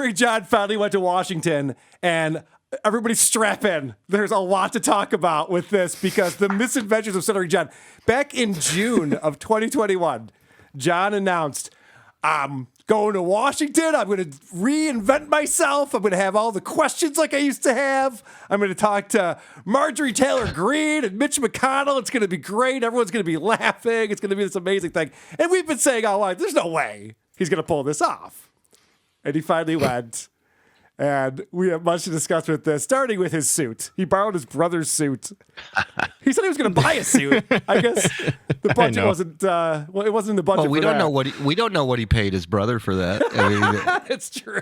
Stuttering John finally went to Washington, and everybody strap in. There's a lot to talk about with this because the misadventures of Stuttering John. Back in June of 2021, John announced, I'm going to Washington. I'm going to reinvent myself. I'm going to have all the questions like I used to have. I'm going to talk to Marjorie Taylor Greene and Mitch McConnell. It's going to be great. Everyone's going to be laughing. It's going to be this amazing thing. And we've been saying all along, there's no way he's going to pull this off. And he finally went. And we have much to discuss with this, starting with his suit. He borrowed his brother's suit. He said he was going to buy a suit. I guess the budget wasn't. It wasn't in the budget. Well, we don't know what he paid his brother for that. I mean, it's true.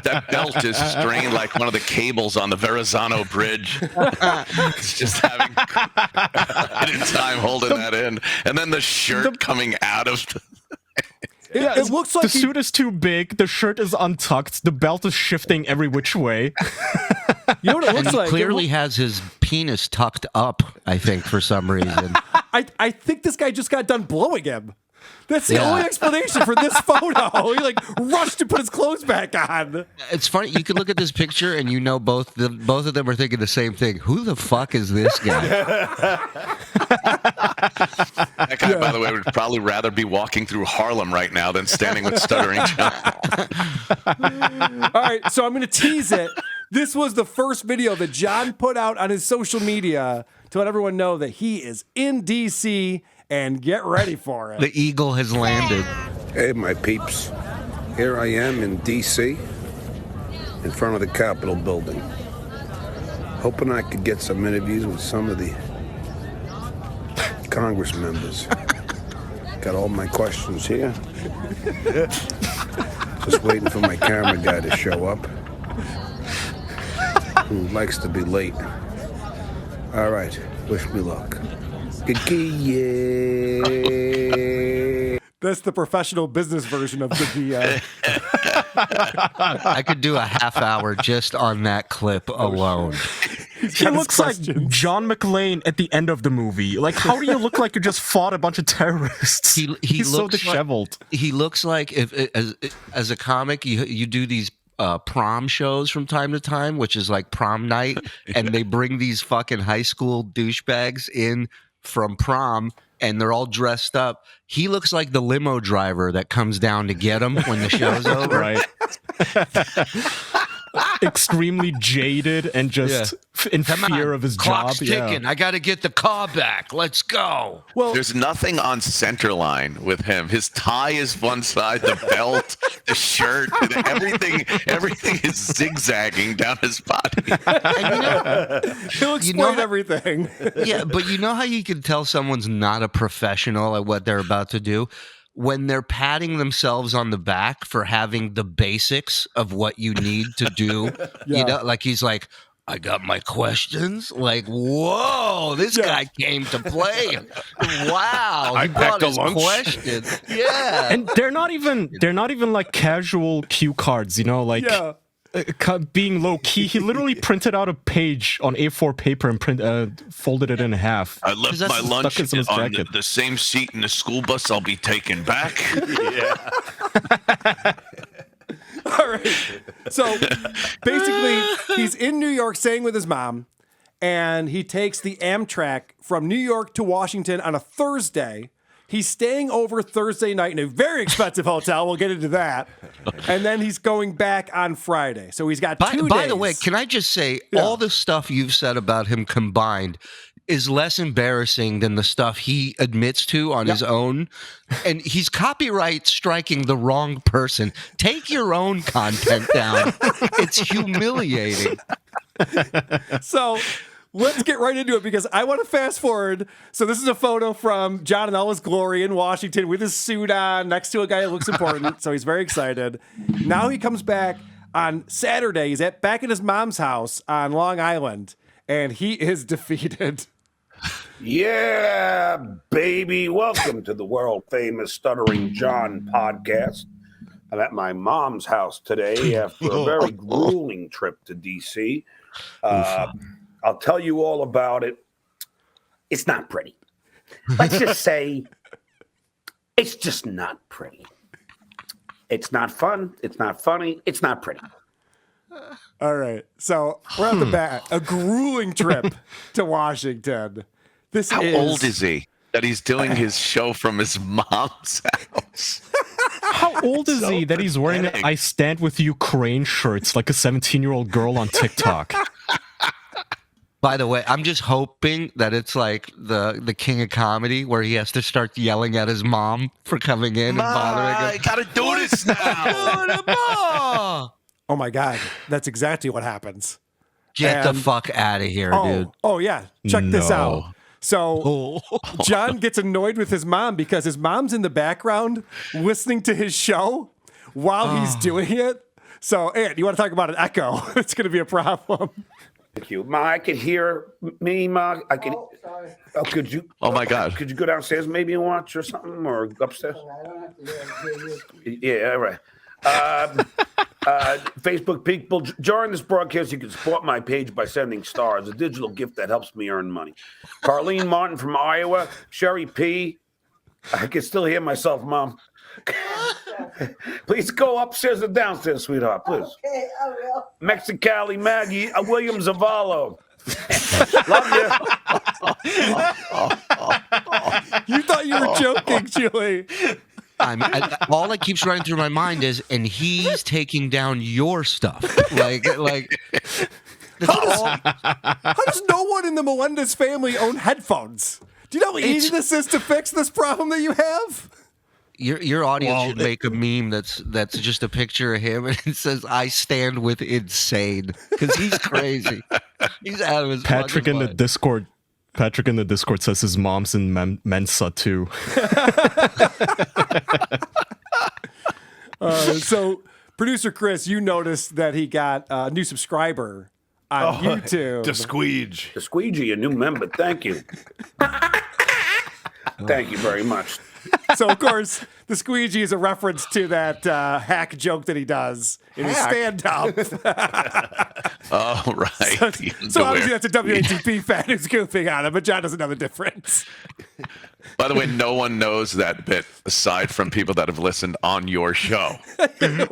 that belt is strained like one of the cables on the Verrazano Bridge. It's just having in time holding that in, and then the shirt coming out of. It looks like the suit is too big, the shirt is untucked, the belt is shifting every which way. You know what it looks like? He clearly has his penis tucked up, I think, for some reason. I think this guy just got done blowing him. That's the only explanation for this photo. He rushed to put his clothes back on. It's funny. You can look at this picture and you know both of them are thinking the same thing. Who the fuck is this guy? That guy, by the way, would probably rather be walking through Harlem right now than standing with Stuttering John. All right, so I'm going to tease it. This was the first video that John put out on his social media to let everyone know that he is in D.C., and get ready for it. The eagle has landed. Hey, my peeps. Here I am in D.C., in front of the Capitol building. Hoping I could get some interviews with some of the Congress members. Got all my questions here. Just waiting for my camera guy to show up. Who likes to be late. All right, wish me luck. That's the professional business version of the I could do a half hour just on that clip alone. He looks like John McClane at the end of the movie. Like, how do you look like you just fought a bunch of terrorists? He's so disheveled. He looks like if as a comic, you do these prom shows from time to time, which is like prom night, and they bring these fucking high school douchebags in from prom, and they're all dressed up. He looks like the limo driver that comes down to get him when the show's over. Right. Extremely jaded and just in fear of his Clock's job. ticking. I got to get the car back. Let's go. Well, There's nothing on center line with him. His tie is one side, the belt, the shirt, everything is zigzagging down his body. he'll explain everything. Yeah, but you know how you can tell someone's not a professional at what they're about to do? When they're patting themselves on the back for having the basics of what you need to do. You know, like he's like, I got my questions. Like, whoa, this guy came to play. Wow, he brought his questions. Yeah, And they're not even like casual cue cards, you know, like being low key. He literally printed out a page on A4 paper and folded it in half. I left my lunch on the same seat in the school bus I'll be taking back. All right. So basically, he's in New York staying with his mom, and he takes the Amtrak from New York to Washington on a Thursday. He's staying over Thursday night in a very expensive hotel. We'll get into that. And then he's going back on Friday. So he's got 2 days. By the way, can I just say, all the stuff you've said about him combined is less embarrassing than the stuff he admits to on his own. And he's copyright striking the wrong person. Take your own content down. It's humiliating. So let's get right into it because I want to fast forward. So this is a photo from John in all his glory in Washington with his suit on next to a guy who looks important. So he's very excited. Now he comes back on Saturday. He's back at his mom's house on Long Island, and he is defeated. Yeah, baby. Welcome to the world-famous Stuttering John podcast. I'm at my mom's house today after a very grueling trip to D.C. I'll tell you all about it. It's not pretty. Let's just say it's just not pretty. It's not fun. It's not funny. It's not pretty. All right. So we're at the bat. A grueling trip to Washington. How old is he that he's doing his show from his mom's house? How old is he that he's wearing pathetic. I Stand With Ukraine shirts like a 17-year-old girl on TikTok? By the way, I'm just hoping that it's like the king of comedy where he has to start yelling at his mom for coming in and bothering I him. gotta do this now. Oh my God. That's exactly what happens. Get the And- fuck out of here, dude. Oh yeah. Check this No. out. So John gets annoyed with his mom because his mom's in the background listening to his show while he's doing it. So, Ant, you want to talk about an echo? It's going to be a problem. Thank you. Ma, I could hear me, Ma. I could. Oh, could you? Oh my God. Could you go downstairs maybe and watch or something, or upstairs? Yeah, all right. Facebook people, during this broadcast, you can support my page by sending stars, a digital gift that helps me earn money. Carlene Martin from Iowa, Sherry P. I can still hear myself, Mom. Please go upstairs and downstairs, sweetheart, please. Okay, I will. Mexicali Maggie, William Zavallo. Love you. You thought you were joking, Julie. All that keeps running through my mind is, and he's taking down your stuff. Like How does no one in the Melendez family own headphones? Do you know how easy this is to fix this problem that you have? your audience should make a meme that's just a picture of him and it says "I stand with insane" because he's crazy. He's out of his Patrick fucking in the mind. Discord. Patrick in the Discord says his mom's in Mensa too. So, producer Chris, you noticed that he got a new subscriber on YouTube. The squeege. The squeegee, a new member. Thank you. Thank you very much. So, of course, the squeegee is a reference to that hack joke that he does in his stand-up. Oh, right. So obviously that's a WATP fan who's goofing on him, but John doesn't know the difference. By the way, no one knows that bit aside from people that have listened on your show. No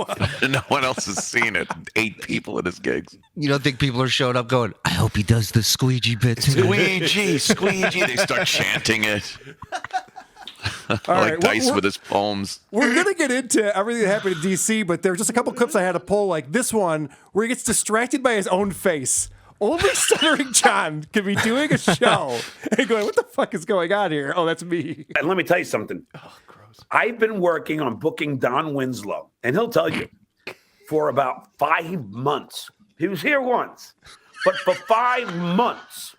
one else has seen it. 8 people at his gigs. You don't think people are showing up going, "I hope he does the squeegee bit too"? Squeegee, squeegee. They start chanting it. Like right, Dice we're- with his poems. We're going to get into everything that happened in D.C., but there's just a couple clips I had to pull, like this one, where he gets distracted by his own face. Only Stuttering John can be doing a show and going, what the fuck is going on here? Oh, that's me. And let me tell you something. I've been working on booking Don Winslow, and he'll tell you, for about 5 months. He was here once, but for 5 months,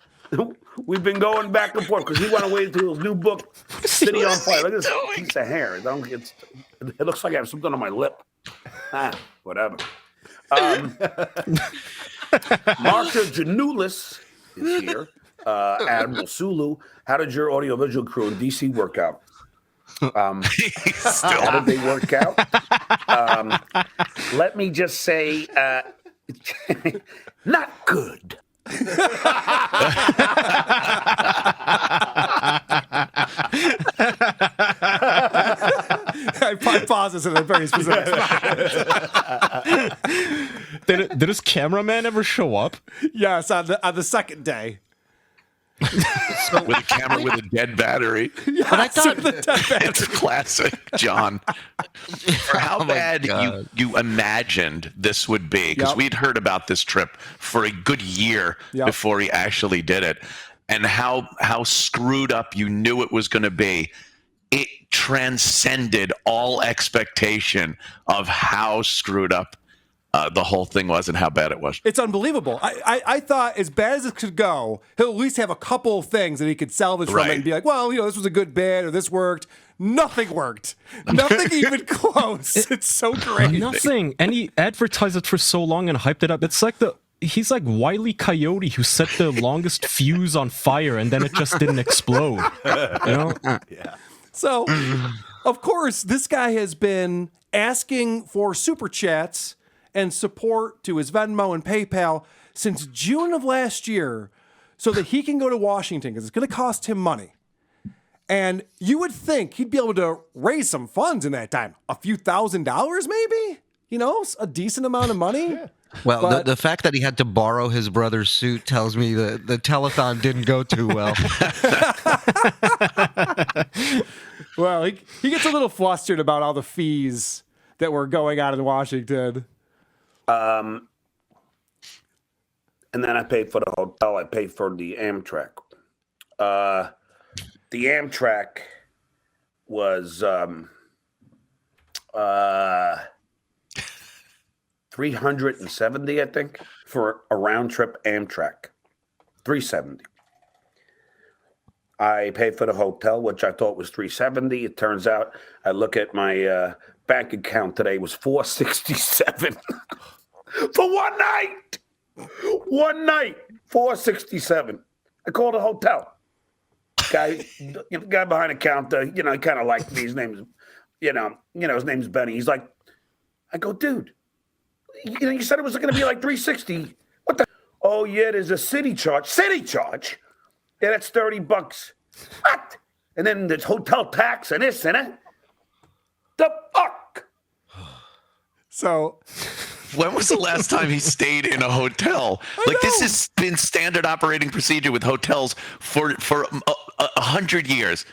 we've been going back and forth because he went away to his new book, City on Fire. Look at this piece of hair. It looks like I have something on my lip. Whatever. Marsha Janulis is here. Admiral Sulu. How did your audiovisual crew in DC work out? How did they work out? Let me just say, not good. I pauses in a very specific spot. Did his cameraman ever show up? Yes, on the second day. With a camera with a dead battery. Yes, I thought- with the dead man. It's classic, John. For how Oh my bad God. you imagined this would be, because Yep. we'd heard about this trip for a good year Yep. before he actually did it, and how screwed up you knew it was going to be. It transcended all expectation of how screwed up the whole thing was and how bad it was. It's unbelievable. I thought as bad as it could go, he'll at least have a couple of things that he could salvage from it Right. and be like, well, this was a good bit or this worked. Nothing worked. Nothing even close. It's so great. Nothing. And he advertised it for so long and hyped it up. It's like he's like Wile E. Coyote who set the longest fuse on fire and then it just didn't explode. So, of course, this guy has been asking for super chats and support to his Venmo and PayPal since June of last year so that he can go to Washington because it's going to cost him money. And you would think he'd be able to raise some funds in that time. A few $1,000s maybe? You know, a decent amount of money. Yeah. Well, But- the fact that he had to borrow his brother's suit tells me that the telethon didn't go too well. Well, he gets a little flustered about all the fees that were going on in Washington. And then I paid for the hotel. I paid for the Amtrak. The Amtrak was $370, I think, for a round trip Amtrak. $370. I paid for the hotel, which I thought was $370. It turns out I look at my bank account today was $467 for one night. One night, $467. I called a hotel. Guy behind the counter, he kind of liked me. His name's, his name's Benny. He's like, I go, dude, you said it was going to be like $360. What the? Oh yeah, there's a city charge. City charge? Yeah, that's $30. What? And then there's hotel tax and this and that. The fuck? So, when was the last time he stayed in a hotel? This has been standard operating procedure with hotels for 100 years.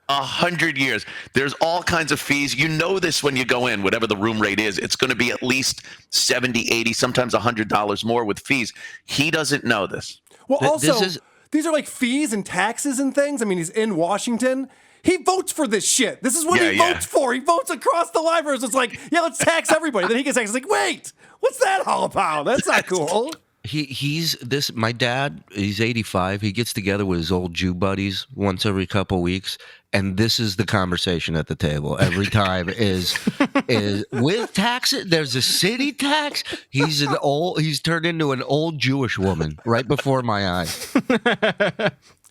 100 years. There's all kinds of fees. You know this when you go in, whatever the room rate is, it's going to be at least $70, $80, sometimes $100 more with fees. He doesn't know this. well, also, these are like fees and taxes and things. I mean, he's in Washington. He votes for this shit. This is what he votes for. He votes across the line. It's like, yeah, let's tax everybody. Then he gets taxed. It's like, wait, what's that all about? That's not cool. My dad, he's 85. He gets together with his old Jew buddies once every couple weeks, and this is the conversation at the table every time is with taxes. There's a city tax. He's turned into an old Jewish woman right before my eyes.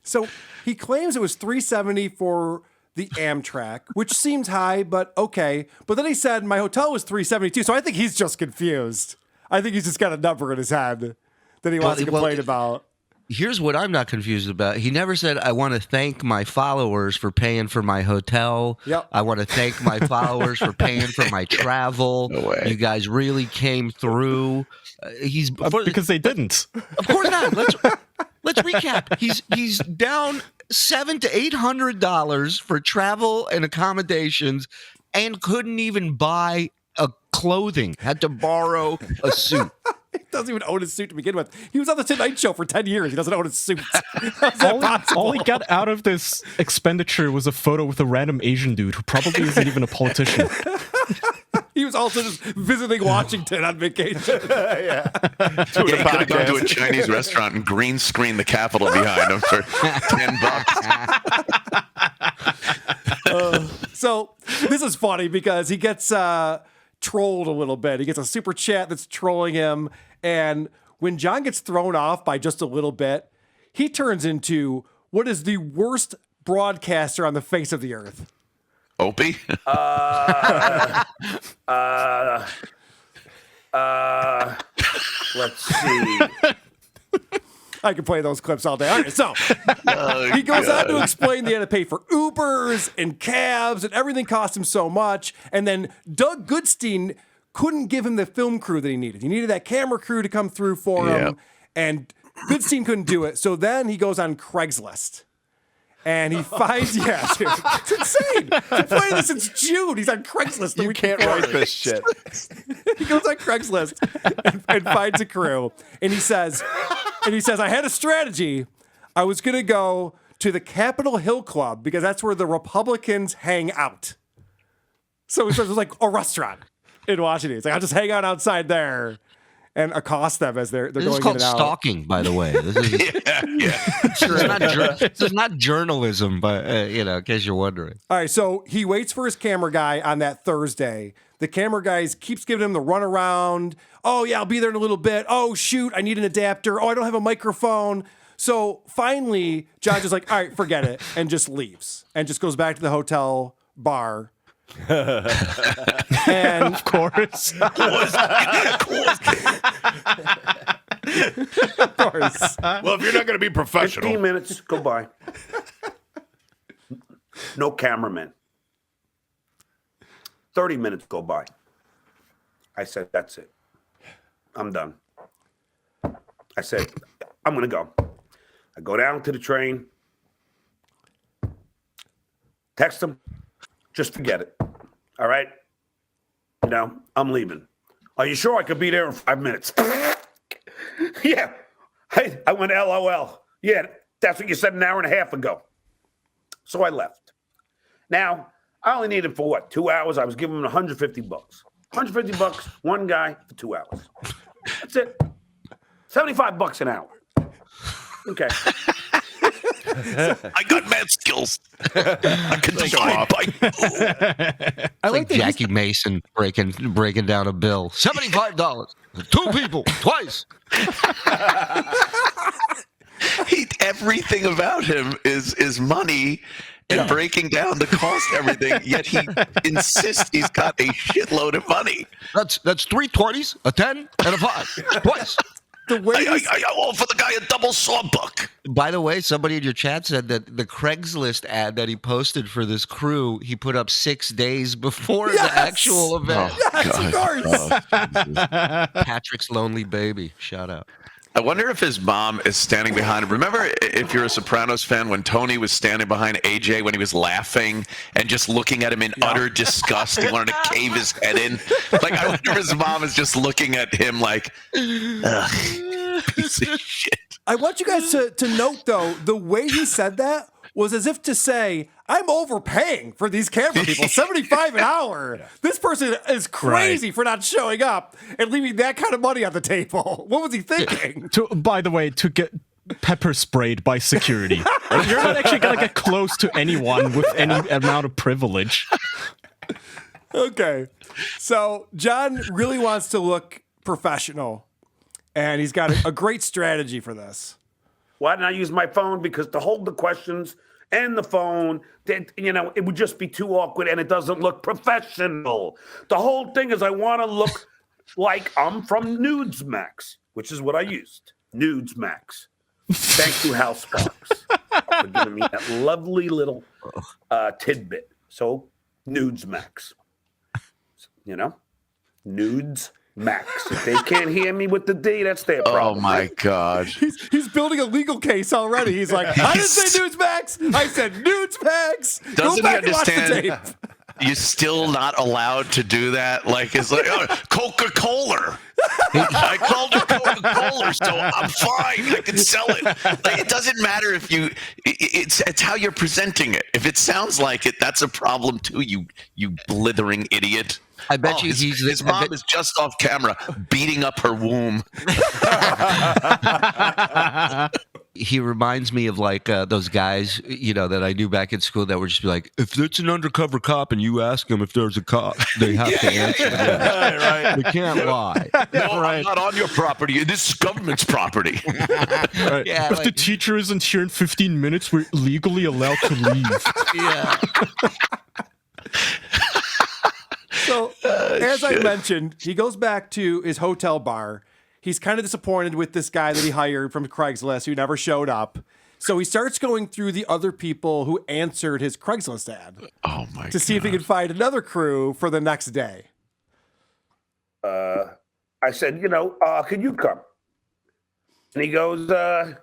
So he claims it was $370 for the Amtrak, which seems high, but okay. But then he said my hotel was $372. So I think he's just confused. I think he's just got a number in his head that he wants to complain about. Here's what I'm not confused about. He never said, I want to thank my followers for paying for my hotel. Yep. I want to thank my followers for paying for my travel. No way. You guys really came through. Because they didn't. Of course not. Let's recap. He's down $700 to $800 for travel and accommodations, and couldn't even buy clothing. Had to borrow a suit. He doesn't even own his suit to begin with. He was on the Tonight Show for 10 years. He doesn't own his suit. How's that possible? All he got out of this expenditure was a photo with a random Asian dude who probably isn't even a politician. He was also just visiting Washington on vacation. Yeah, he could have gone to a Chinese restaurant and green screen the Capitol behind him for $10. So this is funny because he gets trolled a little bit. He gets a super chat that's trolling him. And when John gets thrown off by just a little bit, he turns into what is the worst broadcaster on the face of the earth. Opie? Let's see. I can play those clips all day. All right, so he goes on to explain they had to pay for Ubers and cabs and everything cost him so much. And then Doug Goodstein couldn't give him the film crew that he needed. He needed that camera crew to come through for him, and Goodstein couldn't do it. So then he goes on Craigslist. And he finds, dude, it's insane. He's been playing this since June. He's on Craigslist. You can't write this shit. He goes on Craigslist and finds a crew. And he says, I had a strategy. I was going to go to the Capitol Hill Club because that's where the Republicans hang out. So he says it was like a restaurant in Washington. It's like, I'll just hang out outside there and accost them as they're This going is called in and out. stalking, by the way. This is, this is not journalism, but in case you're wondering. All right, so he waits for his camera guy on that Thursday. The camera guy keeps giving him the runaround. Oh, yeah, I'll be there in a little bit. Oh, shoot, I need an adapter. Oh, I don't have a microphone. So finally, John's just like, all right, forget it, and just leaves and just goes back to the hotel bar. And Of course. of course. Well, if you're not going to be 15 professional, minutes, go by. No cameraman. 30 minutes go by. I said, that's it. I'm done. I said, I'm going to go. I go down to the train. Text him. Just forget it. All right? I'm leaving. Are you sure I could be there in 5 minutes? Yeah. I went LOL. Yeah, that's what you said an hour and a half ago. So I left. Now, I only needed for 2 hours? I was giving him $150. $150, one guy for 2 hours. That's it. $75 an hour. Okay. I got mad skills. I can slide bike. It's like Jackie Mason breaking down a bill. $75. 2 people, twice. Everything about him is money and breaking down the cost of everything. Yet he insists he's got a shitload of money. That's 3 20s, a 10, and a 5. Twice. The way I offer the guy a double sawbuck. By the way, somebody in your chat said that the Craigslist ad that he posted for this crew, he put up 6 days before the actual event. Yes, of course. Patrick's Lonely Baby. Shout out. I wonder if his mom is standing behind him. Remember, if you're a Sopranos fan, when Tony was standing behind AJ when he was laughing and just looking at him in utter disgust, he wanted to cave his head in. Like, I wonder if his mom is just looking at him like, ugh, piece of shit. I want you guys to note, though, the way he said that was as if to say, I'm overpaying for these camera people, $75 an hour. This person is crazy for not showing up and leaving that kind of money on the table. What was he thinking? By the way, to get pepper sprayed by security. Like, you're not actually going to get close to anyone with any amount of privilege. Okay. So John really wants to look professional, and he's got a great strategy for this. Why didn't I use my phone? Because to hold the questions and the phone, it would just be too awkward and it doesn't look professional. The whole thing is I want to look like I'm from Nudesmax, which is what I used. Nudesmax. Thank you, Hal Sparks, for giving me that lovely little tidbit. So, Nudesmax. Nudes Max. If they can't hear me with the D, that's their problem. Oh my God. He's building a legal case already. He's like, I didn't say Nudes Max. I said Nudes Max. Doesn't Go back he understand? And watch the tape. You're still not allowed to do that. Like, it's like Coca-Cola. I called it Coca-Cola, so I'm fine. I can sell it. Like, it doesn't matter if it's how you're presenting it. If it sounds like it, that's a problem too. You blithering idiot. I bet you his mom is just off camera beating up her womb. He reminds me of like those guys, that I knew back in school that were just be like, if it's an undercover cop and you ask them if there's a cop, they have to answer. Right. They can't lie. No, I'm not on your property. This is government's property. Right. Yeah, if the teacher isn't here in 15 minutes, we're legally allowed to leave. Yeah. So, as I mentioned, he goes back to his hotel bar. He's kind of disappointed with this guy that he hired from Craigslist who never showed up. So he starts going through the other people who answered his Craigslist ad. Oh my God. To see if he can find another crew for the next day. I said, can you come? And he goes, and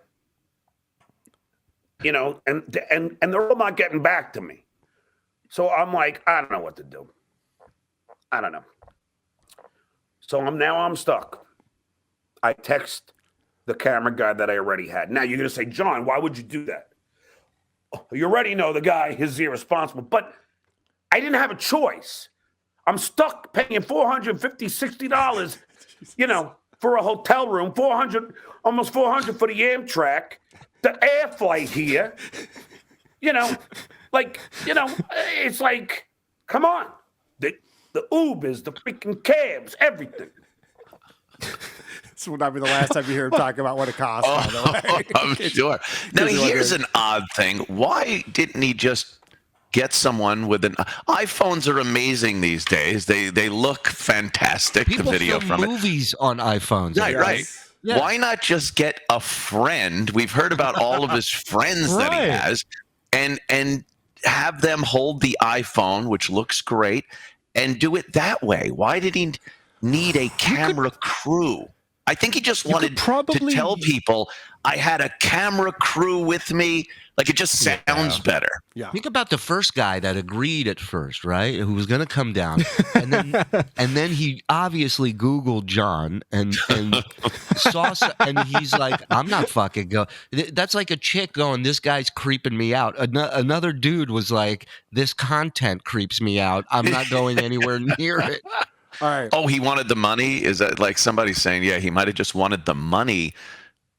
they're all not getting back to me. So I'm like, I don't know what to do. I don't know. So I'm stuck. I text the camera guy that I already had. Now you're going to say, John, why would you do that? You already know the guy is irresponsible, but I didn't have a choice. I'm stuck paying $450, $60, for a hotel room, almost $400 for the Amtrak, the air flight here. It's like, come on. The Ubers, the freaking cabs, everything. This will not be the last time you hear him talk about what it costs, by the way. I'm sure. Now, here's an odd thing. Why didn't he just get someone with an... iPhones are amazing these days. They look fantastic, People the video film from movies on iPhones. Right. Yeah. Why not just get a friend? We've heard about all of his friends that he has, and have them hold the iPhone, which looks great, and do it that way? Why did he need a camera crew? I think he just wanted to tell people, I had a camera crew with me. Like, it just sounds better. Yeah. Think about the first guy that agreed at first, right? Who was going to come down, and then he obviously Googled John and saw, and he's like, "I'm not fucking going." That's like a chick going, "This guy's creeping me out." Another dude was like, "This content creeps me out. I'm not going anywhere near it." All right. Oh, he wanted the money? Is that like somebody saying, yeah, he might have just wanted the money?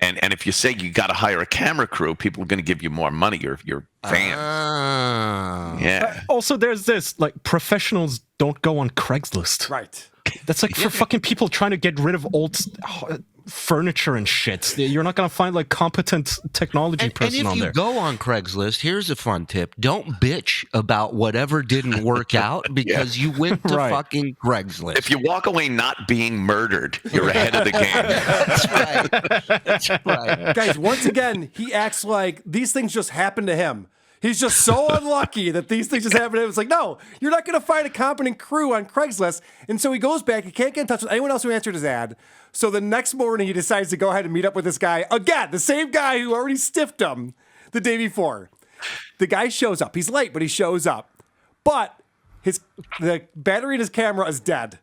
And if you say you got to hire a camera crew, people are going to give you more money. Your fans. Yeah. Also, there's this, like, professionals don't go on Craigslist. Right. That's like for fucking people trying to get rid of old furniture and shit. You're not going to find, like, competent technology person on there. And if you go on Craigslist, here's a fun tip. Don't bitch about whatever didn't work out because you went to fucking Craigslist. If you walk away not being murdered, you're ahead of the game. That's right. Guys, once again, he acts like these things just happen to him. He's just so unlucky that these things just happen to him. It's like, no, you're not going to find a competent crew on Craigslist. And so he goes back. He can't get in touch with anyone else who answered his ad. So the next morning, he decides to go ahead and meet up with this guy. Again, the same guy who already stiffed him the day before. The guy shows up. He's late, but he shows up. But the battery in his camera is dead.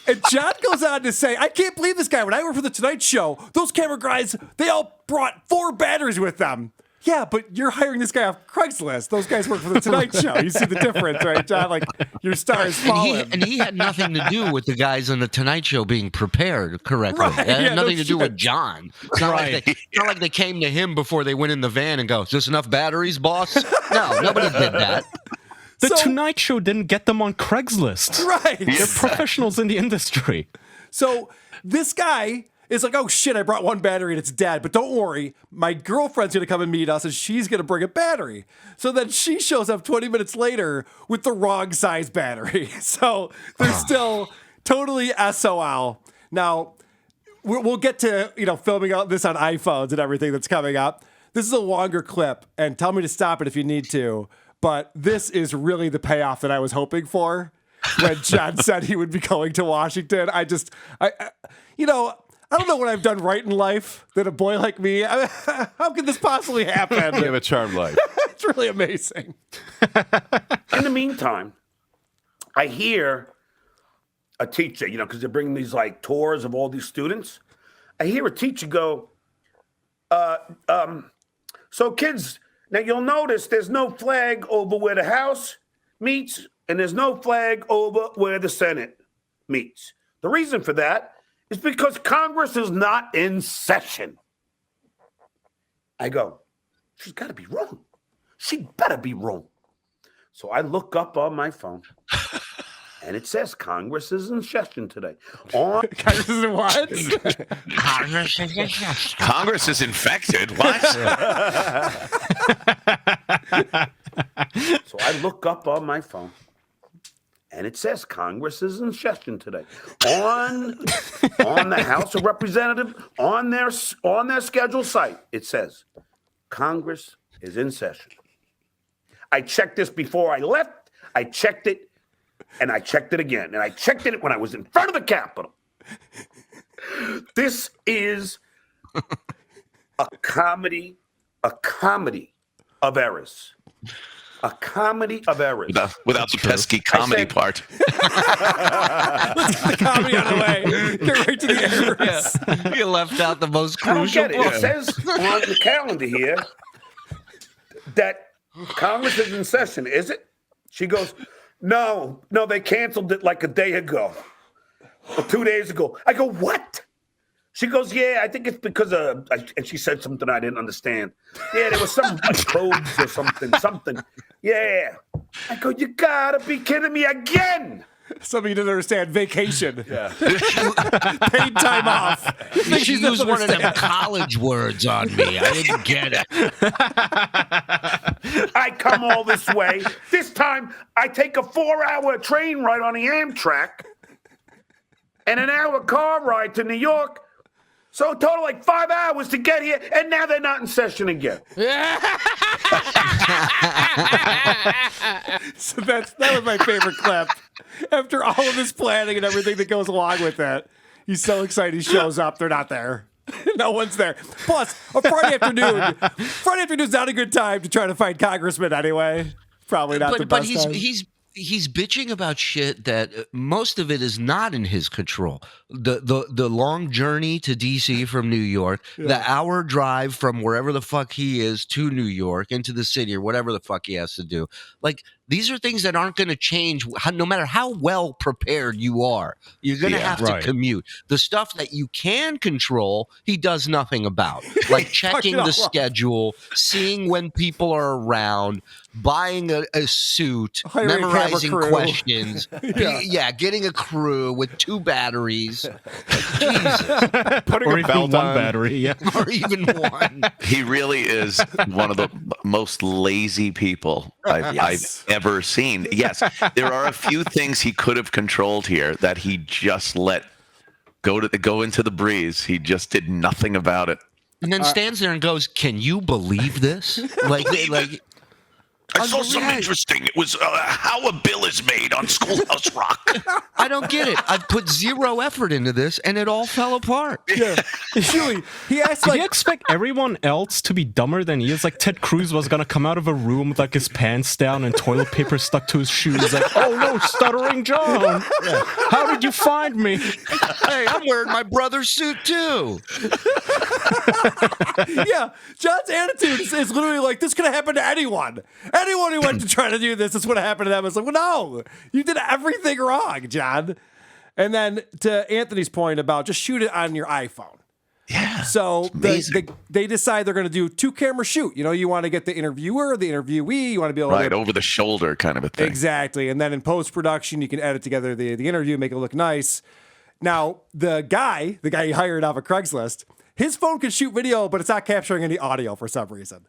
And John goes on to say, I can't believe this guy. When I worked for The Tonight Show, those camera guys, they all brought 4 batteries with them. Yeah, but you're hiring this guy off Craigslist. Those guys work for The Tonight Show. You see the difference, right, John? Like, your star is falling. And he had nothing to do with the guys on The Tonight Show being prepared correctly. Right, It had nothing to do with John. It's not, not like they came to him before they went in the van and go, is this enough batteries, boss? No, nobody did that. The Tonight Show didn't get them on Craigslist. Right. They're professionals in the industry. So this guy is like, oh shit, I brought 1 battery and it's dead. But don't worry, my girlfriend's going to come and meet us and she's going to bring a battery. So then she shows up 20 minutes later with the wrong size battery. So they're still totally SOL. Now, we'll get to, filming out this on iPhones and everything that's coming up. This is a longer clip, and tell me to stop it if you need to. But this is really the payoff that I was hoping for when John said he would be going to Washington. I don't know what I've done right in life that a boy like me, how could this possibly happen? You have a charmed life. It's really amazing. In the meantime, I hear a teacher, because they're bringing these like tours of all these students. I hear a teacher go, so kids, now you'll notice there's no flag over where the House meets and there's no flag over where the Senate meets. The reason for that is because Congress is not in session. I go, she's got to be wrong. She better be wrong. So I look up on my phone, and it says Congress is in session today. Congress is in what? Congress is infected. What? So I look up on my phone, and it says Congress is in session today. On the House of Representatives, on their scheduled site, it says Congress is in session. I checked this before I left. I checked it, and I checked it again. And I checked it when I was in front of the Capitol. This is a comedy of errors. A comedy of errors. Without the pesky comedy part. Let's get the comedy out of the way. Get right to the errors. Yeah. You left out the most I don't crucial get it. part. It says on the calendar here that Congress is in session. Is it? She goes, no, they canceled it like a day ago or 2 days ago. I go, what? She goes, yeah, I think it's because and she said something I didn't understand. Yeah, there was some like codes or something. Yeah. I go, you gotta be kidding me again. Something you didn't understand. Vacation. Yeah. Paid time off. She used one of them college words on me. I didn't get it. I come all this way. This time, I take a 4-hour train ride on the Amtrak and an hour car ride to New York. So total like 5 hours to get here, and now they're not in session again. So that was my favorite clip. After all of this planning and everything that goes along with it, he's so excited he shows up. They're not there. No one's there. Plus, a Friday afternoon. Friday afternoon's not a good time to try to find congressmen anyway. Probably not the best time. He's bitching about shit that most of it is not in his control. The long journey to DC from New York, the hour drive from wherever the fuck he is to New York into the city or whatever the fuck he has to do. Like, these are things that aren't going to change no matter how well prepared you are. You're going to have to commute. The stuff that you can control, he does nothing about. Like checking the schedule, seeing when people are around, buying a suit, memorizing questions. Getting a crew with 2 batteries. Jesus. Putting or a belt on. 1 battery. Or even 1. He really is one of the most lazy people I've ever seen. Yes, there are a few things he could have controlled here that he just let go into the breeze. He just did nothing about it. And then stands there and goes, "Can you believe this?" like I saw something interesting. It was how a bill is made on Schoolhouse Rock. I don't get it. I put 0 effort into this, and it all fell apart. Yeah, Shuli, he asked Did you expect everyone else to be dumber than he is? Like Ted Cruz was gonna come out of a room with like his pants down and toilet paper stuck to his shoes. Like, oh no, Stuttering John! How did you find me? Hey, I'm wearing my brother's suit too. Yeah, John's attitude is literally like, this could have happened to anyone. Anyone who went to try to do this would have happened to them. It's like, well, no, you did everything wrong, John. And then to Anthony's point about just shoot it on your iPhone. Yeah. So they decide they're going to do 2-camera shoot. You know, you want to get the interviewer, the interviewee. You want to be able to over the shoulder kind of a thing. Exactly. And then in post-production, you can edit together the interview, make it look nice. Now, the guy he hired off of Craigslist, his phone can shoot video, but it's not capturing any audio for some reason.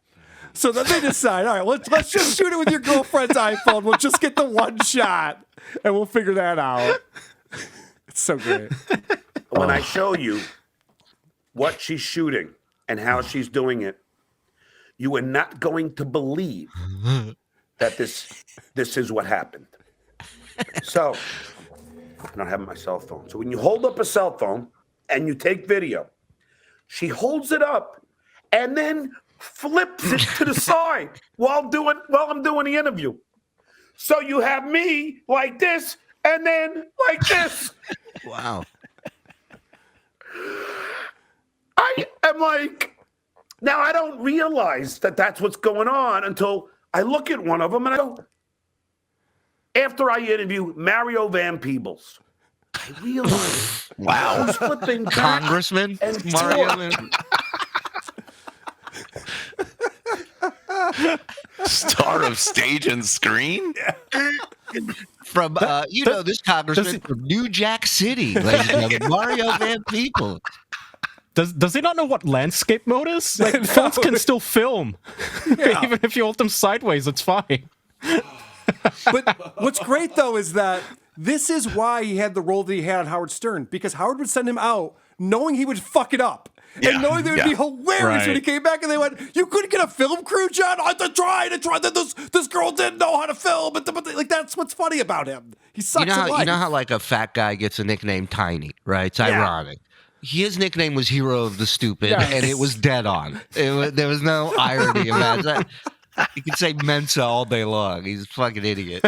So then they decide, all right, let's just shoot it with your girlfriend's iPhone. We'll just get the 1 shot, and we'll figure that out. It's so great. When I show you what she's shooting and how she's doing it, you are not going to believe that this is what happened. So, I don't have my cell phone. So when you hold up a cell phone and you take video, she holds it up and then flips it to the side while I'm doing the interview. So you have me like this and then like this. Wow. I am like, now I don't realize that that's what's going on until I look at one of them and I go, after I interview Mario Van Peebles, I realize wow, who's flipping Congressman and Mario. Star of stage and screen. From this congressman from New Jack City, ladies and gentlemen, Mario Van Peebles. Does he not know what landscape mode is? Like, phones can still film. Yeah. Even if you hold them sideways, it's fine. But what's great, though, is that this is why he had the role that he had on Howard Stern, because Howard would send him out knowing he would fuck it up. Yeah, and knowing they would be hilarious when he came back and they went, you couldn't get a film crew, John? I tried. This girl didn't know how to film. But like, that's what's funny about him. He sucks at life. You know how like a fat guy gets a nickname Tiny, right? It's ironic. His nickname was Hero of the Stupid, and it was dead on. There was no irony about that. You can say Mensa all day long. He's a fucking idiot.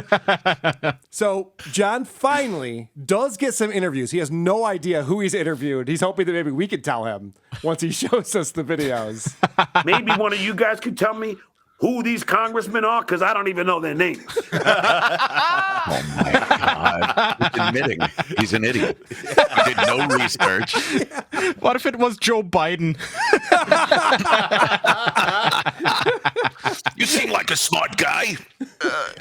So John finally does get some interviews. He has no idea who he's interviewed. He's hoping that maybe we could tell him once he shows us the videos. Maybe one of you guys could tell me who these congressmen are, because I don't even know their names. Oh my God. He's admitting he's an idiot. He did no research. What if it was Joe Biden? You seem like a smart guy.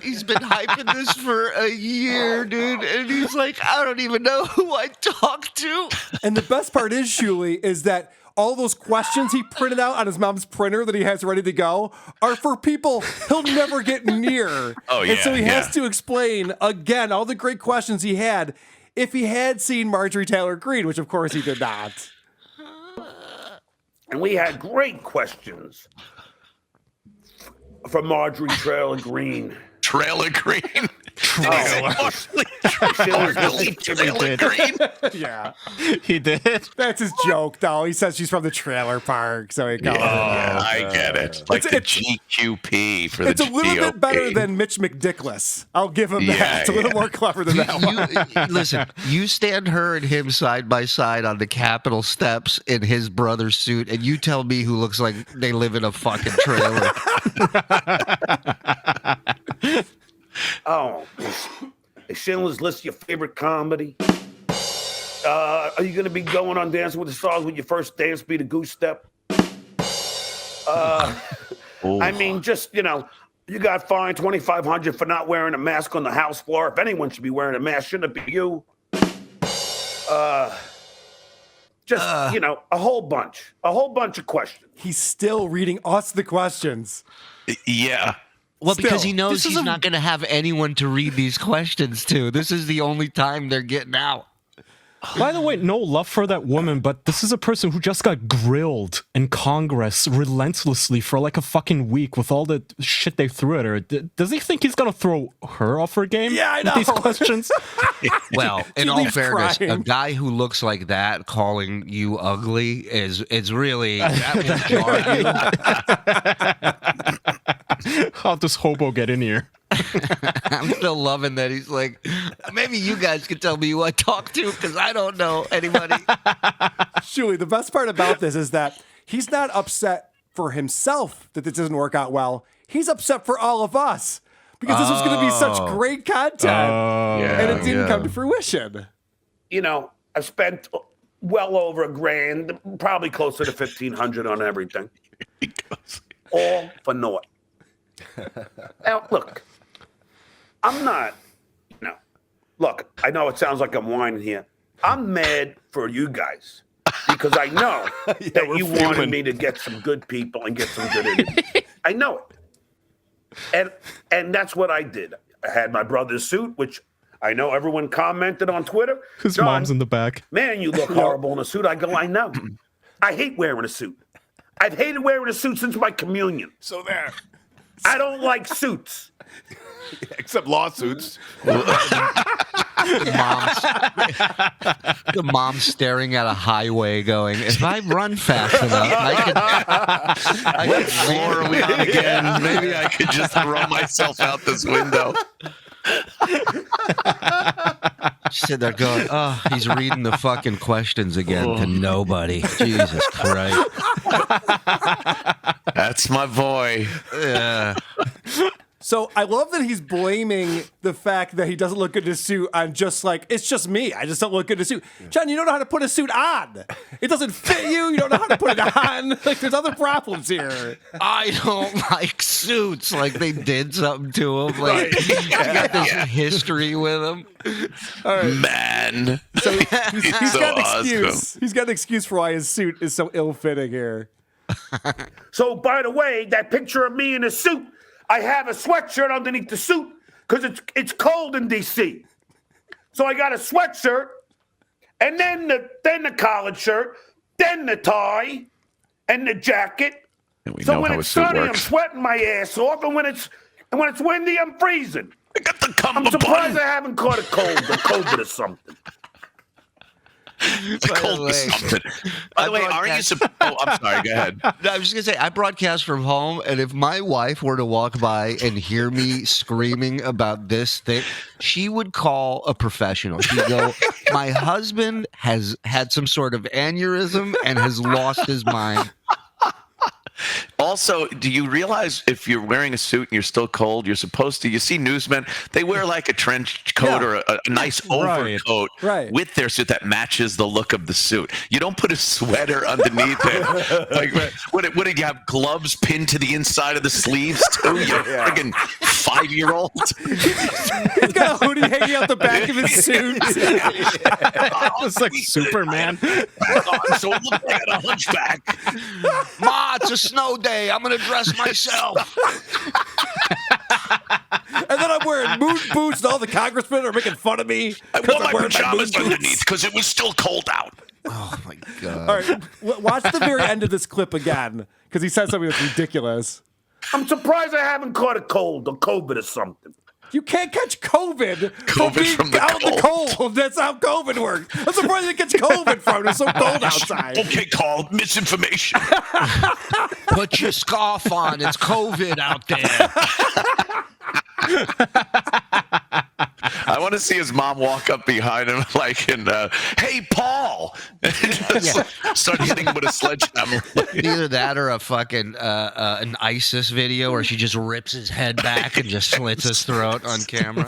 He's been hyping this for a year, dude. And he's like, I don't even know who I talked to. And the best part is, Shuli, is that all those questions he printed out on his mom's printer that he has ready to go are for people he'll never get near. Oh, yeah. And so he has to explain, again, all the great questions he had if he had seen Marjorie Taylor Greene, which of course he did not. And we had great questions from Marjorie Trailer Green. Trailer Green. Oh, Trailer Green. Yeah. He did. That's his joke, though. He says she's from the trailer park, so he calls it. I get it. Like the GQP for the It's a little bit GOP. better than Mitch McDickless. I'll give him that. Yeah, It's a little more clever than that one. Listen, you stand her and him side by side on the Capitol steps in his brother's suit, and you tell me who looks like they live in a fucking trailer. Oh, is Schindler's List your favorite comedy? Are you going to be going on Dancing with the Stars with your first dance be the goose step? I mean, just, you got fined $2,500 for not wearing a mask on the house floor. If anyone should be wearing a mask, shouldn't it be you? A whole bunch of questions. He's still reading us the questions. Yeah. Well, because Still, he knows this is he's a- not going to have anyone to read these questions to. This is the only time they're getting out. By the way, no love for that woman, but this is a person who just got grilled in Congress relentlessly for like a fucking week with all the shit they threw at her. Does he think he's gonna throw her off her game? Yeah, I with know. these questions. Well, in all leaves fairness, crying. a guy who looks like that calling you ugly is really that will jar you. How'd this hobo get in here? I'm still loving that he's like, maybe you guys could tell me who I talk to because I don't know anybody. Shuli, the best part about this is that he's not upset for himself that this doesn't work out well. He's upset for all of us because this was going to be such great content and it didn't come to fruition. I've spent well over $1,000, probably closer to $1,500 on everything. All for naught. Now, look, I'm not, look, I know it sounds like I'm whining here. I'm mad for you guys because I know that you wanted me to get some good people and get some good interviews. I know it. And that's what I did. I had my brother's suit, which I know everyone commented on Twitter. His John, mom's in the back. man, you look horrible in a suit. I go, I know. I hate wearing a suit. I've hated wearing a suit since my communion. So there. I don't like suits. Except lawsuits. The mom's staring at a highway going, if I run fast enough, I What floor are we on again? Maybe I could just throw myself out this window. sit there going, oh, he's reading the fucking questions again to nobody. Jesus Christ. That's my boy. Yeah. So I love that he's blaming the fact that he doesn't look good in a suit on just like, it's just me. I just don't look good in a suit. John, you don't know how to put a suit on. It doesn't fit you. You don't know how to put it on. Like, there's other problems here. I don't like suits. Like they did something to him. Like he got this history with him. Man. So he's so got an awesome. excuse. He's got an excuse for why his suit is so ill-fitting here. So, by the way, that picture of me in a suit, I have a sweatshirt underneath the suit because it's cold in D.C. So I got a sweatshirt, and then the collared shirt, then the tie, and the jacket. And we So know when how a it's suit sunny, I'm works. sweating my ass off, and when it's windy, I'm freezing. I got the I'm cummerbund. surprised I haven't caught a cold or COVID or something. The cold way, was something. By the way, aren't you? Oh, I'm sorry. Go ahead. No, I was just gonna say I broadcast from home, and if my wife were to walk by and hear me screaming about this thing, she would call a professional. She'd go, "My husband has had some sort of aneurysm and has lost his mind." Also, do you realize if you're wearing a suit and you're still cold, you're supposed to, you see newsmen, they wear like a trench coat or a nice overcoat with their suit that matches the look of the suit. You don't put a sweater underneath it. Like, what did you have gloves pinned to the inside of the sleeves too? You friggin' 5-year-old. He's got a hoodie hanging out the back of his suit. It's like Superman. So it looked like a hunchback. Ma, it's a snow day. I'm gonna dress myself. And then I'm wearing moon boots, and all the congressmen are making fun of me. I 'cause wore I'm my wearing pajamas moon boots. underneath because it was still cold out. Oh my god. All right, watch the very end of this clip again, because he said something that's ridiculous. I'm surprised I haven't caught a cold or COVID or something. You can't catch COVID, COVID from the out in the cold. That's how COVID works. I'm surprised you catch COVID from it. It's so cold outside. Okay, Carl, misinformation. Put your scarf on. It's COVID out there. I want to see his mom walk up behind him like in, hey, Paul. And just start hitting him with a sledgehammer. Either that or a fucking an ISIS video where she just rips his head back and just slits his throat on camera.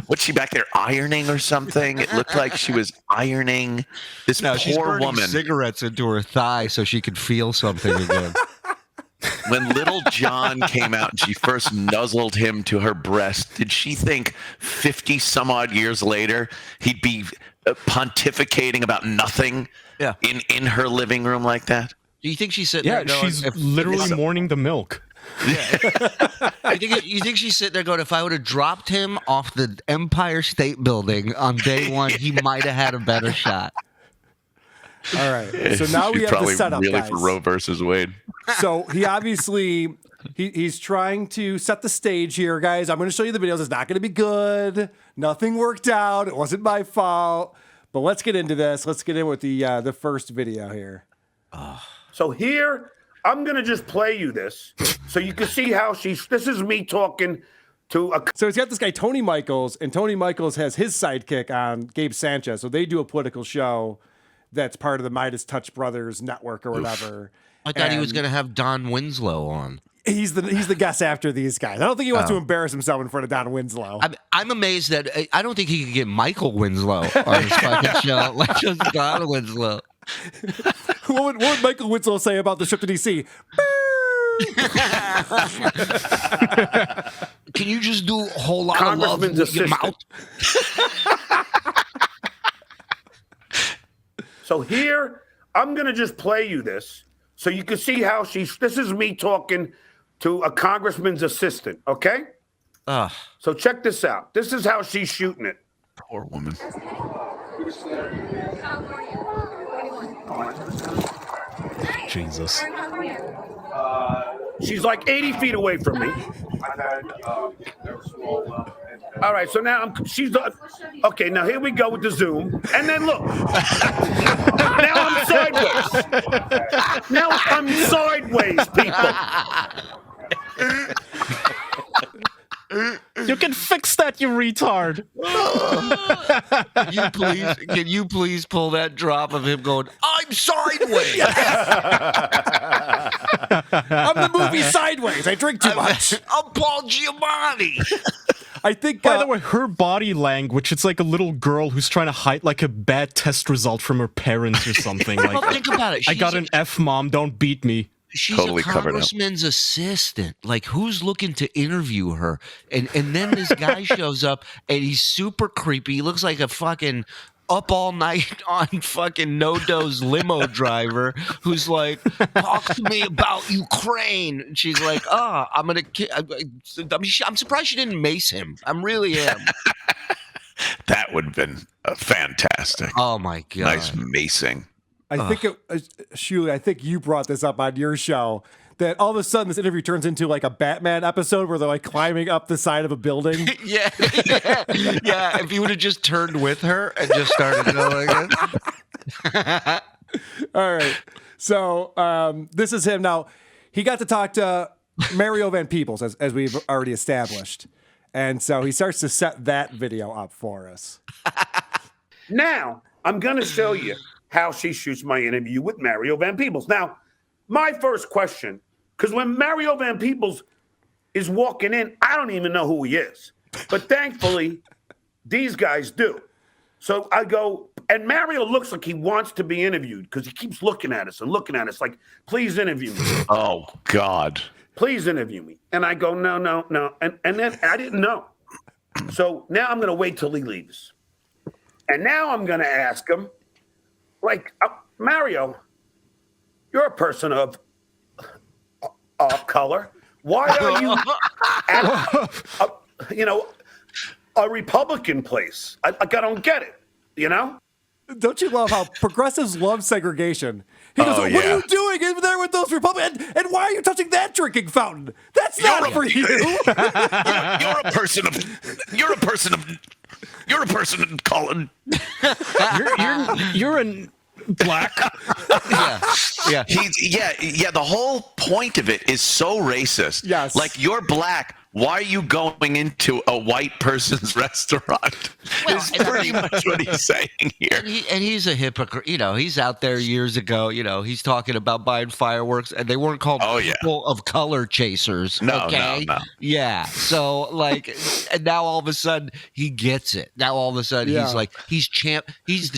What's she back there ironing or something? It looked like she was ironing. This She's poor burning woman. cigarettes into her thigh so she could feel something again. When little John came out and she first nuzzled him to her breast, did she think 50 some odd years later he'd be pontificating about nothing in her living room like that? Do you think she's sitting there going, she's literally mourning the milk. You think she's sitting there going, if I would have dropped him off the Empire State Building on day one, he might have had a better shot. All right. So now we She's have the setup, really guys. for Roe versus Wade. So he obviously he's trying to set the stage here, guys. I'm going to show you the videos. It's not going to be good. Nothing worked out. It wasn't my fault. But let's get into this. Let's get in with the first video here. So here, I'm going to just play you this so you can see how this is me talking to a. So he's got this guy, Tony Michaels, and Tony Michaels has his sidekick on Gabe Sanchez. So they do a political show that's part of the Midas Touch Brothers network or whatever. I thought he was going to have Don Winslow on. He's the guest after these guys. I don't think he wants to embarrass himself in front of Don Winslow. I'm amazed that I don't think he could get Michael Winslow on his fucking show. Like just Don Winslow. What would Michael Winslow say about the trip to DC? Can you just do a whole lot of love with your mouth? So here, I'm going to just play you this so you can see how this is me talking to a congressman's assistant, okay? So check this out. This is how she's shooting it. Poor woman. Jesus. She's like 80 feet away from me. All right, so now okay, now here we go with the zoom. And then look. Now I'm sideways. Now I'm sideways, people. You can fix that, you retard. Can you please pull that drop of him going, I'm sideways. I'm the movie Sideways. I drink too much. I'm Paul Giamatti. I think. By the way, her body language, it's like a little girl who's trying to hide like a bad test result from her parents or something. Like, Well, think about it. I got an F, Mom. Don't beat me. She's Totally a covered up. congressman's assistant. Like, who's looking to interview her? And then this guy shows up, and he's super creepy. He looks like a fucking up all night on fucking no-dose limo driver who's like, talk to me about Ukraine. And she's like, I'm surprised she didn't mace him. I really am. That would have been fantastic. Oh, my God. Nice macing. I think Shuli, I think you brought this up on your show that all of a sudden this interview turns into like a Batman episode where they're like climbing up the side of a building. Yeah. If he would have just turned with her and just started going. All right. So this is him. Now, he got to talk to Mario Van Peebles, as we've already established. And so he starts to set that video up for us. Now, I'm going to show you how she shoots my interview with Mario Van Peebles. Now, my first question, because when Mario Van Peebles is walking in, I don't even know who he is. But thankfully, these guys do. So I go, and Mario looks like he wants to be interviewed because he keeps looking at us like, please interview me. Oh, God. Please interview me. And I go, no. And then I didn't know. So now I'm going to wait till he leaves. And now I'm going to ask him, like, Mario, you're a person of color. Why are you at a Republican place? I don't get it, you know? Don't you love how progressives love segregation? He goes, what yeah. are you doing in there with those Republicans? And why are you touching that drinking fountain? That's not for you. You're a person of color. You're a black. Yeah. The whole point of it is so racist. Yes. Like, you're black. Why are you going into a white person's restaurant? Is pretty much what he's saying here. And he's a hypocrite. He's out there years ago. He's talking about buying fireworks, and they weren't called people of color chasers. No, okay? no. Yeah. So, and now all of a sudden he gets it. Now all of a sudden he's like he's the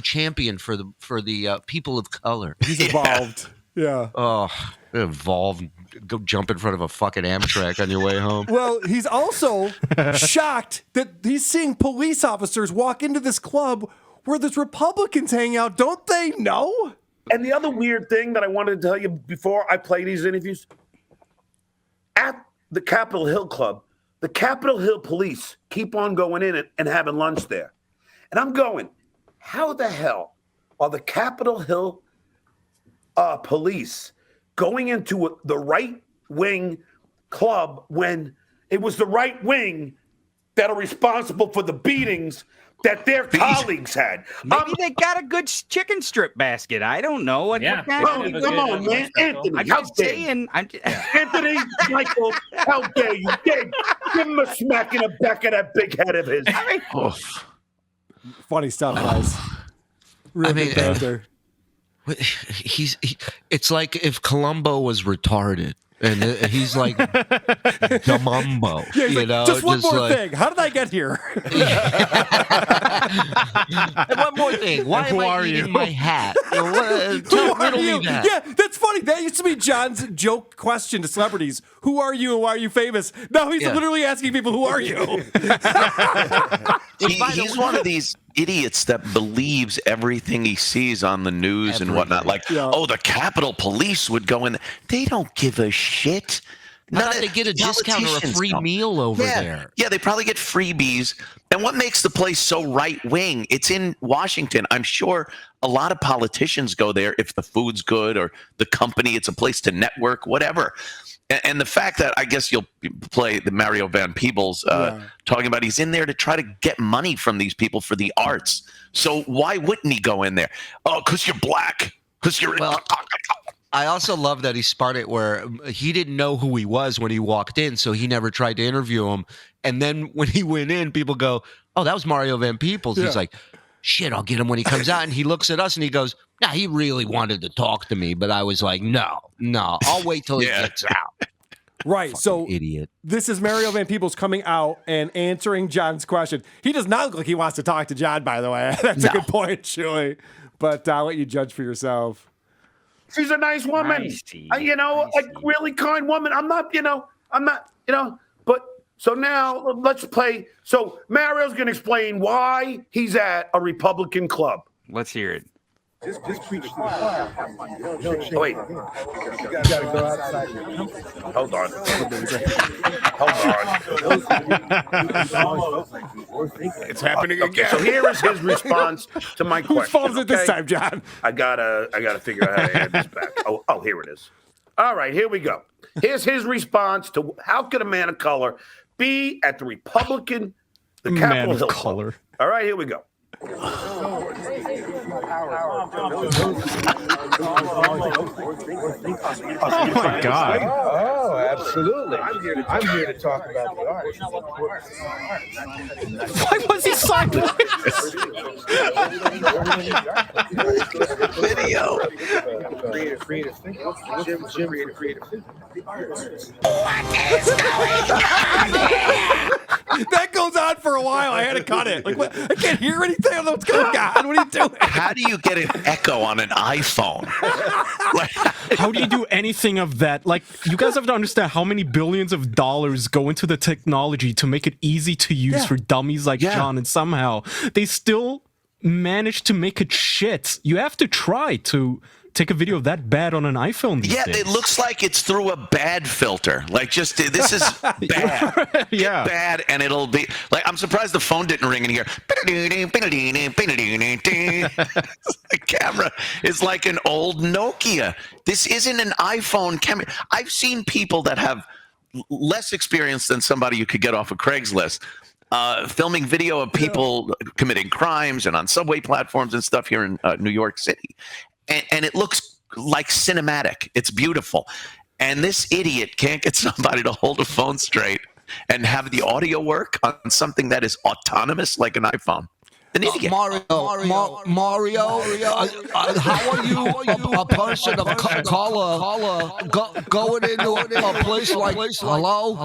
champion for the people of color. He's evolved. Yeah. Oh, evolved. Go jump in front of a fucking Amtrak on your way home. Well, he's also shocked that he's seeing police officers walk into this club where there's Republicans hang out. Don't they know? And the other weird thing that I wanted to tell you before I play these interviews, at the Capitol Hill Club, the Capitol Hill police keep on going in and having lunch there. And I'm going, how the hell are the Capitol Hill police going into the right-wing club when it was the right wing that are responsible for the beatings that their colleagues had? Maybe they got a good chicken strip basket. I don't know. What Come on, man. Anthony, how dare you? Anthony, Michael, how dare you? Give him a smack in the back of that big head of his. Funny stuff, guys. Really good banter. It's like if Columbo was retarded, and he's like Dumbo. Yeah, he's just one more thing. How did I get here? And one more thing. Why am I eating my hat? Who are you? Yeah, that's funny. That used to be John's joke question to celebrities. Who are you and why are you famous? Now he's literally asking people, who are you? He's one of these idiots that believes everything he sees on the news and whatnot. Like, the Capitol Police would go in. They don't give a shit. How did they get a discount or a free meal over there? Yeah, they probably get freebies. And what makes the place so right-wing? It's in Washington. I'm sure a lot of politicians go there if the food's good or the company, it's a place to network, whatever. And the fact that I guess you'll play the Mario Van Peebles talking about he's in there to try to get money from these people for the arts. So why wouldn't he go in there? Oh, because you're black. Because you're... I also love that he spun it where he didn't know who he was when he walked in, so he never tried to interview him. And then when he went in, people go, oh, that was Mario Van Peebles. Yeah. He's like, shit, I'll get him when he comes out. And he looks at us and he goes, nah, he really wanted to talk to me. But I was like, no, I'll wait till he gets out. Right. Fucking so idiot. This is Mario Van Peebles coming out and answering John's question. He does not look like he wants to talk to John, by the way. That's a good point, Shuli. But I'll let you judge for yourself. She's a nice woman, a really kind woman. But so now let's play. So Mario's going to explain why he's at a Republican club. Let's hear it. Just preach. Wait. You gotta go outside. Hold on. It's happening again. again. So here is his response to my question. Whose fault is it this time, John? I gotta figure out how to add this back. Oh, here it is. All right, here we go. Here's his response to how could a man of color be at the Capitol Hill Club? All right, here we go. Oh my God. Oh, absolutely. I'm here to talk about the art. Why was he sideways? Video. Creative thinking. That goes on for a while. I had to cut it. Like, what? I can't hear anything. I don't know what's going on. What are you doing? How do you get an echo on an iPhone? How do you do anything of that? Like, you guys have to understand how many billions of dollars go into the technology to make it easy to use for dummies like John, and somehow they still manage to make it shit. You have to try to take a video that bad on an iPhone these days? It looks like it's through a bad filter. Like, just this is bad. Yeah. Bad, and it'll be like, I'm surprised the phone didn't ring in here. The camera is like an old Nokia. This isn't an iPhone camera. I've seen people that have less experience than somebody you could get off of Craigslist filming video of people committing crimes and on subway platforms and stuff here in New York City. And it looks like cinematic. It's beautiful. And this idiot can't get somebody to hold a phone straight and have the audio work on something that is autonomous like an iPhone. An idiot. Mario, how are you a person of color going into a place like, hello?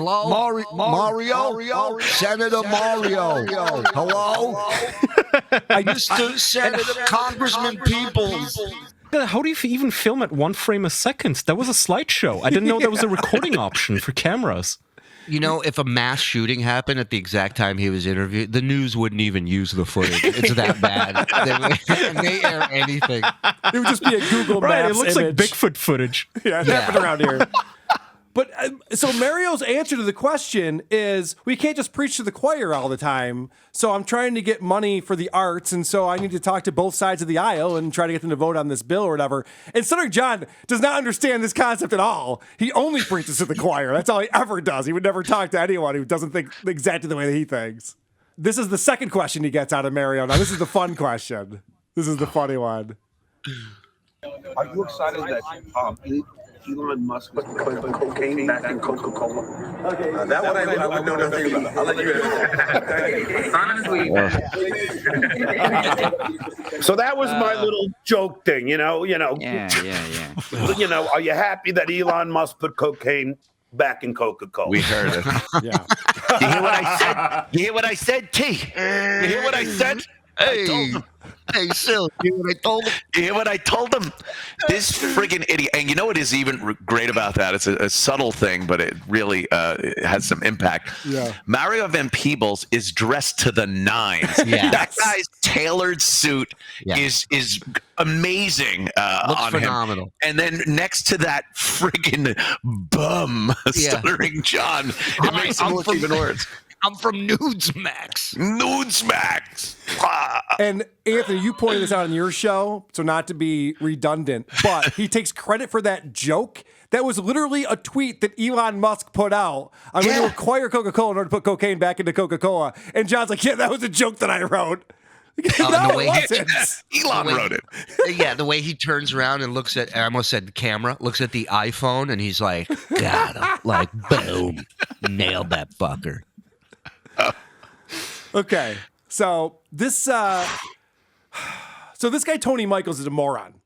Mario? Senator Mario. Hello? Mr. Senator Congressman Peoples. How do you even film at 1 frame a second? That was a slideshow. I didn't know there was a recording option for cameras. You know, if a mass shooting happened at the exact time he was interviewed, the news wouldn't even use the footage. It's that bad. They air anything. It would just be a Google Maps Right, it looks image. like Bigfoot footage. Yeah, it happened around here. But so Mario's answer to the question is, we can't just preach to the choir all the time. So I'm trying to get money for the arts, and so I need to talk to both sides of the aisle and try to get them to vote on this bill or whatever. And Stuttering John does not understand this concept at all. He only preaches to the choir. That's all he ever does. He would never talk to anyone who doesn't think exactly the way that he thinks. This is the second question he gets out of Mario. Now, this is the fun question. This is the funny one. Are you excited that Elon Musk put cocaine back in Coca-Cola? Okay, that one I would know nothing about. I'll let you So that was my little joke thing, you know. Yeah. You know, are you happy that Elon Musk put cocaine back in Coca-Cola? We heard it. Yeah. You hear what I said? You hear what I said, T? You hear what I said? Hey, Sil, you know what I told him? You hear what I told him? This friggin' idiot. And you know what is even great about that? It's a subtle thing, but it really has some impact. Yeah. Mario Van Peebles is dressed to the nines. Yes. That guy's tailored suit is amazing on phenomenal. him. And then next to that friggin' bum, Stuttering John, it makes him look even worse. I'm from Newsmax. Newsmax. And Anthony, you pointed this out on your show, so not to be redundant, but he takes credit for that joke. That was literally a tweet that Elon Musk put out. I'm going to acquire Coca-Cola in order to put cocaine back into Coca-Cola. And John's like, yeah, that was a joke that I wrote. No, the way it wasn't. Elon wrote it. Yeah, the way he turns around and looks at, I almost said the camera, looks at the iPhone, and he's like, got him. Like, boom. Nailed that fucker. Okay, so this guy Tony Michaels is a moron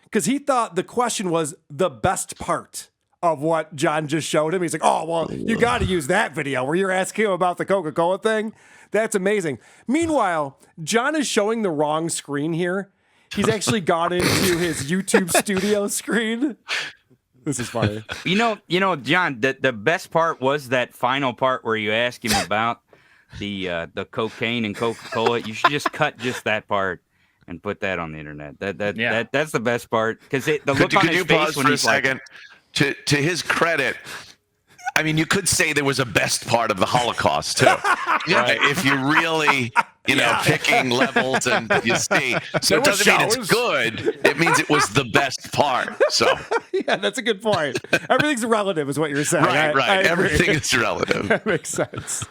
because he thought the question was the best part of what John just showed him. He's like, oh, well, you got to use that video where you're asking him about the Coca-Cola thing. That's amazing. Meanwhile, John is showing the wrong screen here. He's actually gone into his YouTube studio screen. This is funny. You know, John, the best part was that final part where you ask him about the cocaine and Coca-Cola. You should just cut just that part and put that on the internet. That's the best part because the look on his face when he's like, to his credit, I mean, you could say there was a best part of the Holocaust too. Right? If you really, picking levels and you see. So it doesn't mean it's good. It means it was the best part. So yeah, that's a good point. Everything's relative, is what you're saying. Right. Everything is relative. That makes sense.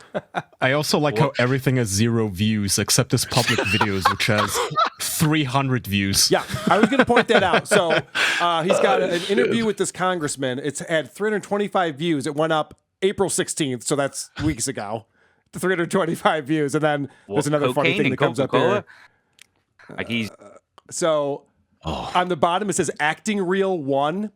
I also like how everything has 0 views except his public videos, which has 300 views. Yeah, I was going to point that out. So he's got an interview with this congressman. It's had 325 views. It went up April 16th, so that's weeks ago. 325 views, and then there's another funny thing that comes up here. Like he's on the bottom it says acting reel 1,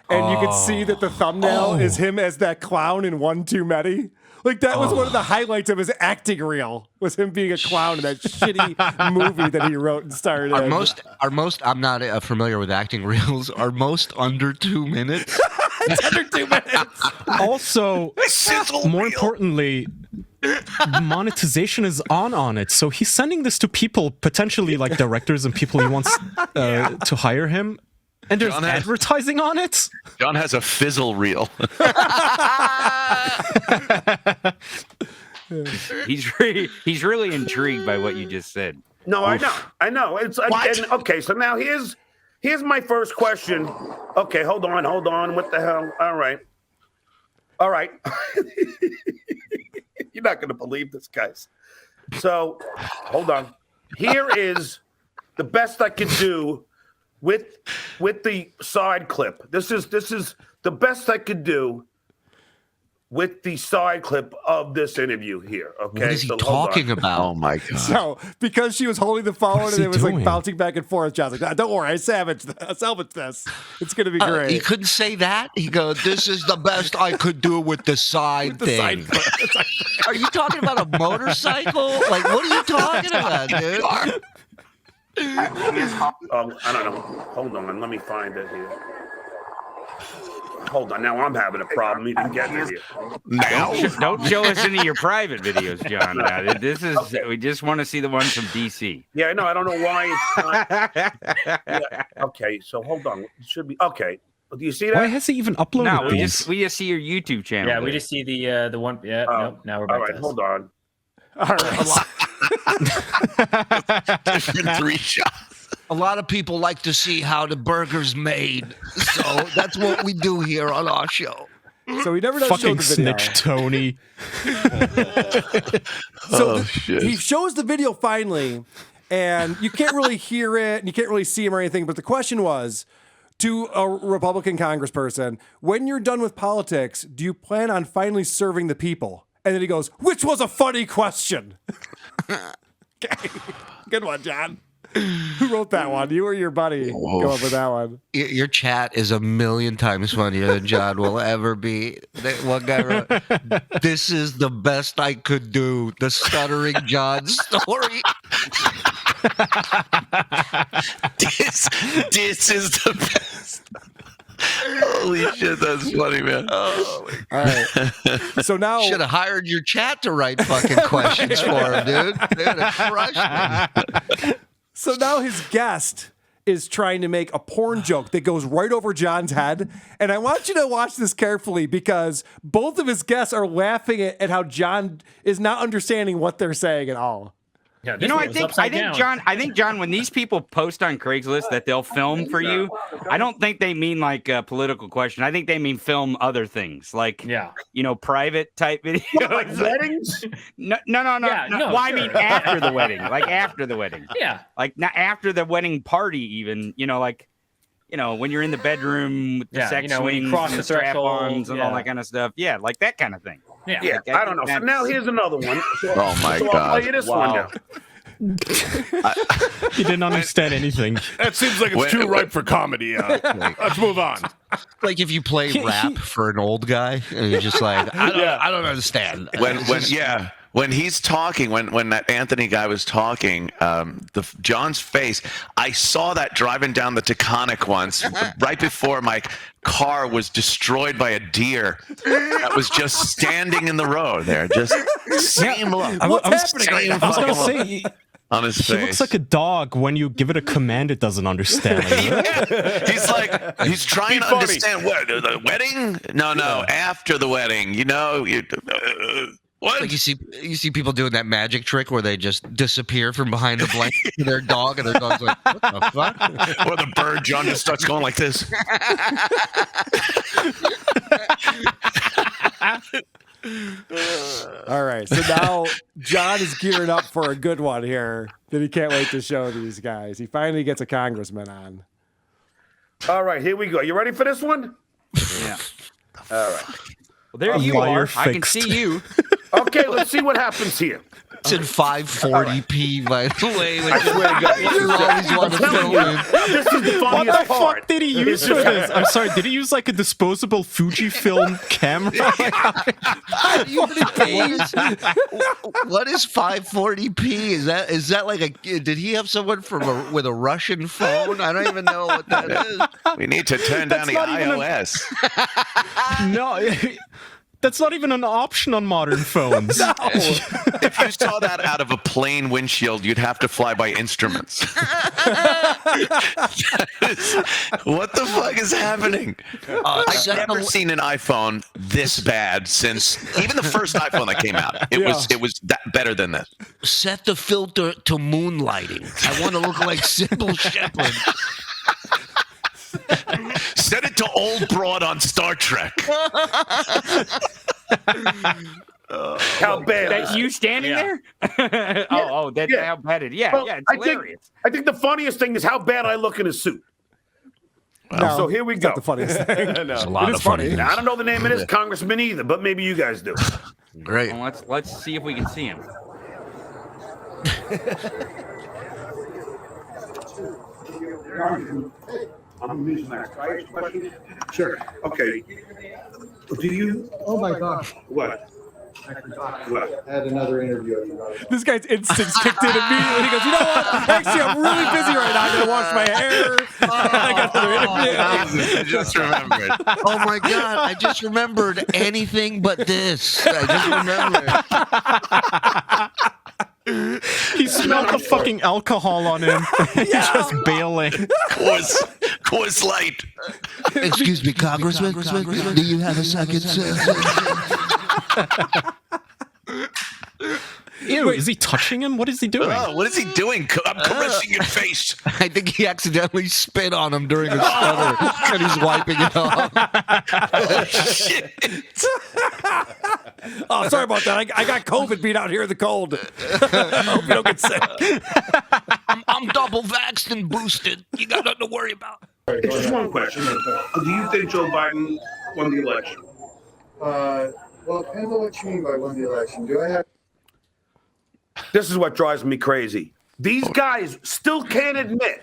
and you can see that the thumbnail is him as that clown in One Too Many. Like that was one of the highlights of his acting reel, was him being a clown in that shitty movie that he wrote and starred in. Are most I'm not familiar with acting reels. Are most under 2 minutes? It's under 2 minutes. Also, more importantly, monetization is on it. So he's sending this to people, potentially like directors and people he wants to hire him. And there's John has- advertising on it? John has a fizzle reel. He's really intrigued by what you just said. No, I know. It's and, okay. So now here's my first question. Okay, hold on. What the hell? All right. You're not going to believe this, guys. So hold on. Here is the best I could do with the side clip. This is the best I could do with the side clip of this interview here. Okay. What is he talking about? Oh my god! So because she was holding the phone What's and he it was like doing? bouncing back and forth, John's like, "Don't worry, I salvaged this. It's gonna be great." He couldn't say that. He goes, "This is the best I could do with the side The thing." side clip. Are you talking about a motorcycle? Like, what are you talking about, dude? I don't know. Hold on. Let me find it here. Hold on. Now I'm having a problem even getting it here. Now, Don't show us any of your private videos, John. We just want to see the ones from DC. Yeah, I know. I don't know why it's not. Yeah, okay, so hold on. It should be okay. Do you see that? Why has he even uploaded No, we these? just see your YouTube channel. Yeah, there. we just see the one. Yeah, nope. Now we're back. All right, to hold on. All right. different 3 shots. A lot of people like to see how the burger's made, so that's what we do here on our show. So he never does show Fucking the video. snitch, Tony. So shit. he shows the video finally, and you can't really hear it, and you can't really see him or anything. But the question was, to a Republican congressperson, when you're done with politics, do you plan on finally serving the people? And then he goes, which was a funny question. Okay. Good one, John. Who wrote that one? You or your buddy come up with that one? Your chat is a million times funnier than John will ever be. One guy wrote, "This is the best I could do." The Stuttering John story. This is the best. Holy shit, that's funny, man. All right. So now, Should have hired your chat to write fucking questions for him, dude. They'd have crushed him. so now his guest is trying to make a porn joke that goes right over John's head. And I want you to watch this carefully because both of his guests are laughing at how John is not understanding what they're saying at all. Yeah, You know, I think John, when these people post on Craigslist that they'll film for you, I don't think they mean like a political question. I think they mean film other things, like private type videos. Like weddings? No. Yeah, no, Well, I sure. mean after the wedding, like after the wedding. Yeah. Like not after the wedding party, even. When you're in the bedroom with the sex when you swings cross and the strap-ons threshold, and all that kind of stuff. Yeah, like that kind of thing. Yeah, Like, I don't know. So now here's another one. Oh, my I'll God. play you this one now. He didn't understand anything. That seems like it's too ripe for comedy. Let's move on. Like if you play rap for an old guy, and you're just like, I don't understand. When he's talking, when that Anthony guy was talking, John's face, I saw that driving down the Taconic once, right before my car was destroyed by a deer that was just standing in the road there, just same look. I was gonna say, on his he face. looks like a dog when you give it a command it doesn't understand. He's trying to understand what the wedding? No, after the wedding. What? Like you see people doing that magic trick where they just disappear from behind the blanket to their dog, and their dog's like, "What the fuck?" Or the bird, John just starts going like this. All right. So now John is gearing up for a good one here that he can't wait to show these guys. He finally gets a congressman on. All right, here we go. You ready for this one? Yeah. All right. Well, there you Why are. you're I can fixed. see you. Okay, let's see what happens here. It's in 540p, by the way. I swear to God, You always want to film it. this is the What funniest the part. fuck did he use for this? I'm sorry, did he use like a disposable Fujifilm camera? What is 540p? Is that like a? Did he have someone with a Russian phone? I don't even know what that is. We need to turn down the not even a- iOS. No, That's not even an option on modern phones. No. If you saw that out of a plane windshield, you'd have to fly by instruments. What the fuck is happening? I've never seen an iPhone this bad since even the first iPhone that came out. It was that better than this. Set the filter to moonlighting. I want to look like Sybil Shepherd. Set it to old broad on Star Trek. How bad? That you standing there? That's how bad it is. Yeah, Well, it's I hilarious. think the funniest thing is how bad I look in a suit. No, So here we it's go. not the funniest thing. There's a lot It of is funny funny. Now, I don't know the name of this congressman either, but maybe you guys do. Great. Well, let's see if we can see him. I'm using that. Can I ask a question? Sure. Okay. Do you? Oh my gosh, What? I forgot. What? I had another interview. I forgot. This guy's instincts kicked in immediately. He goes, you know what? Actually, I'm really busy right now. I'm going to wash my hair. I got another interview. I just remembered. Oh my God! I just remembered anything but this. I just remembered. He smelled the fucking alcohol on him. He's just bailing. Coors Light. Excuse me, Congressman. Do you have a second, sir? Ew, is he touching him? What is he doing? Oh, what is he doing? I'm caressing your face. I think he accidentally spit on him during a stutter, and he's wiping it off. Oh, shit. Oh, sorry about that. I got COVID beat out here in the cold. I hope you don't get sick. I'm double vaxxed and boosted. You got nothing to worry about. It's just one question. Do you think Joe Biden won the election? Well, it depends on what you mean by won the election. Do I have? This is what drives me crazy. These guys still can't admit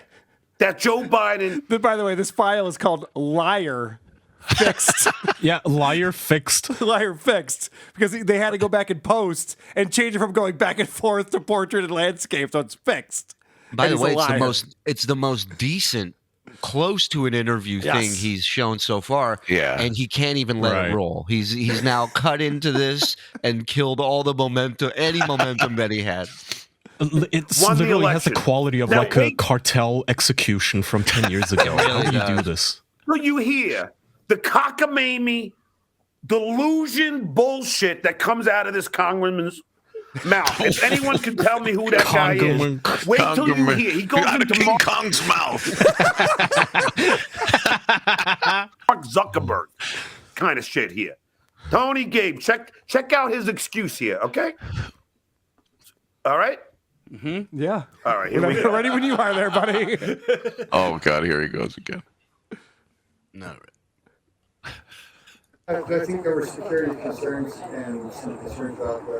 that Joe Biden. By the way, this file is called Liar Fixed. Yeah, liar fixed. Liar Fixed. Because they had to go back and post and change it from going back and forth to portrait and landscape, so it's fixed. By And the he's a way, liar. it's the most decent, close to an interview thing Yes. he's shown so far. Yeah. And he can't even let Right. it roll. He's now cut into this and killed all the momentum, any momentum that he had. It's Won the literally has the election. quality of Now, like a wait. cartel execution from 10 years ago. really How do you do does. this? So you hear the cockamamie, delusion bullshit that comes out of this congressman's mouth. If anyone can tell me who that guy is, wait till you hear. He goes Out of into King Mark Kong's mouth. Zuckerberg kind of shit here. Tony Gabe, check out his excuse here, okay? All right? Yeah. All right, here we We're go. ready when you are there, buddy. Oh, God, here he goes again. I think there were security concerns and some concerns about the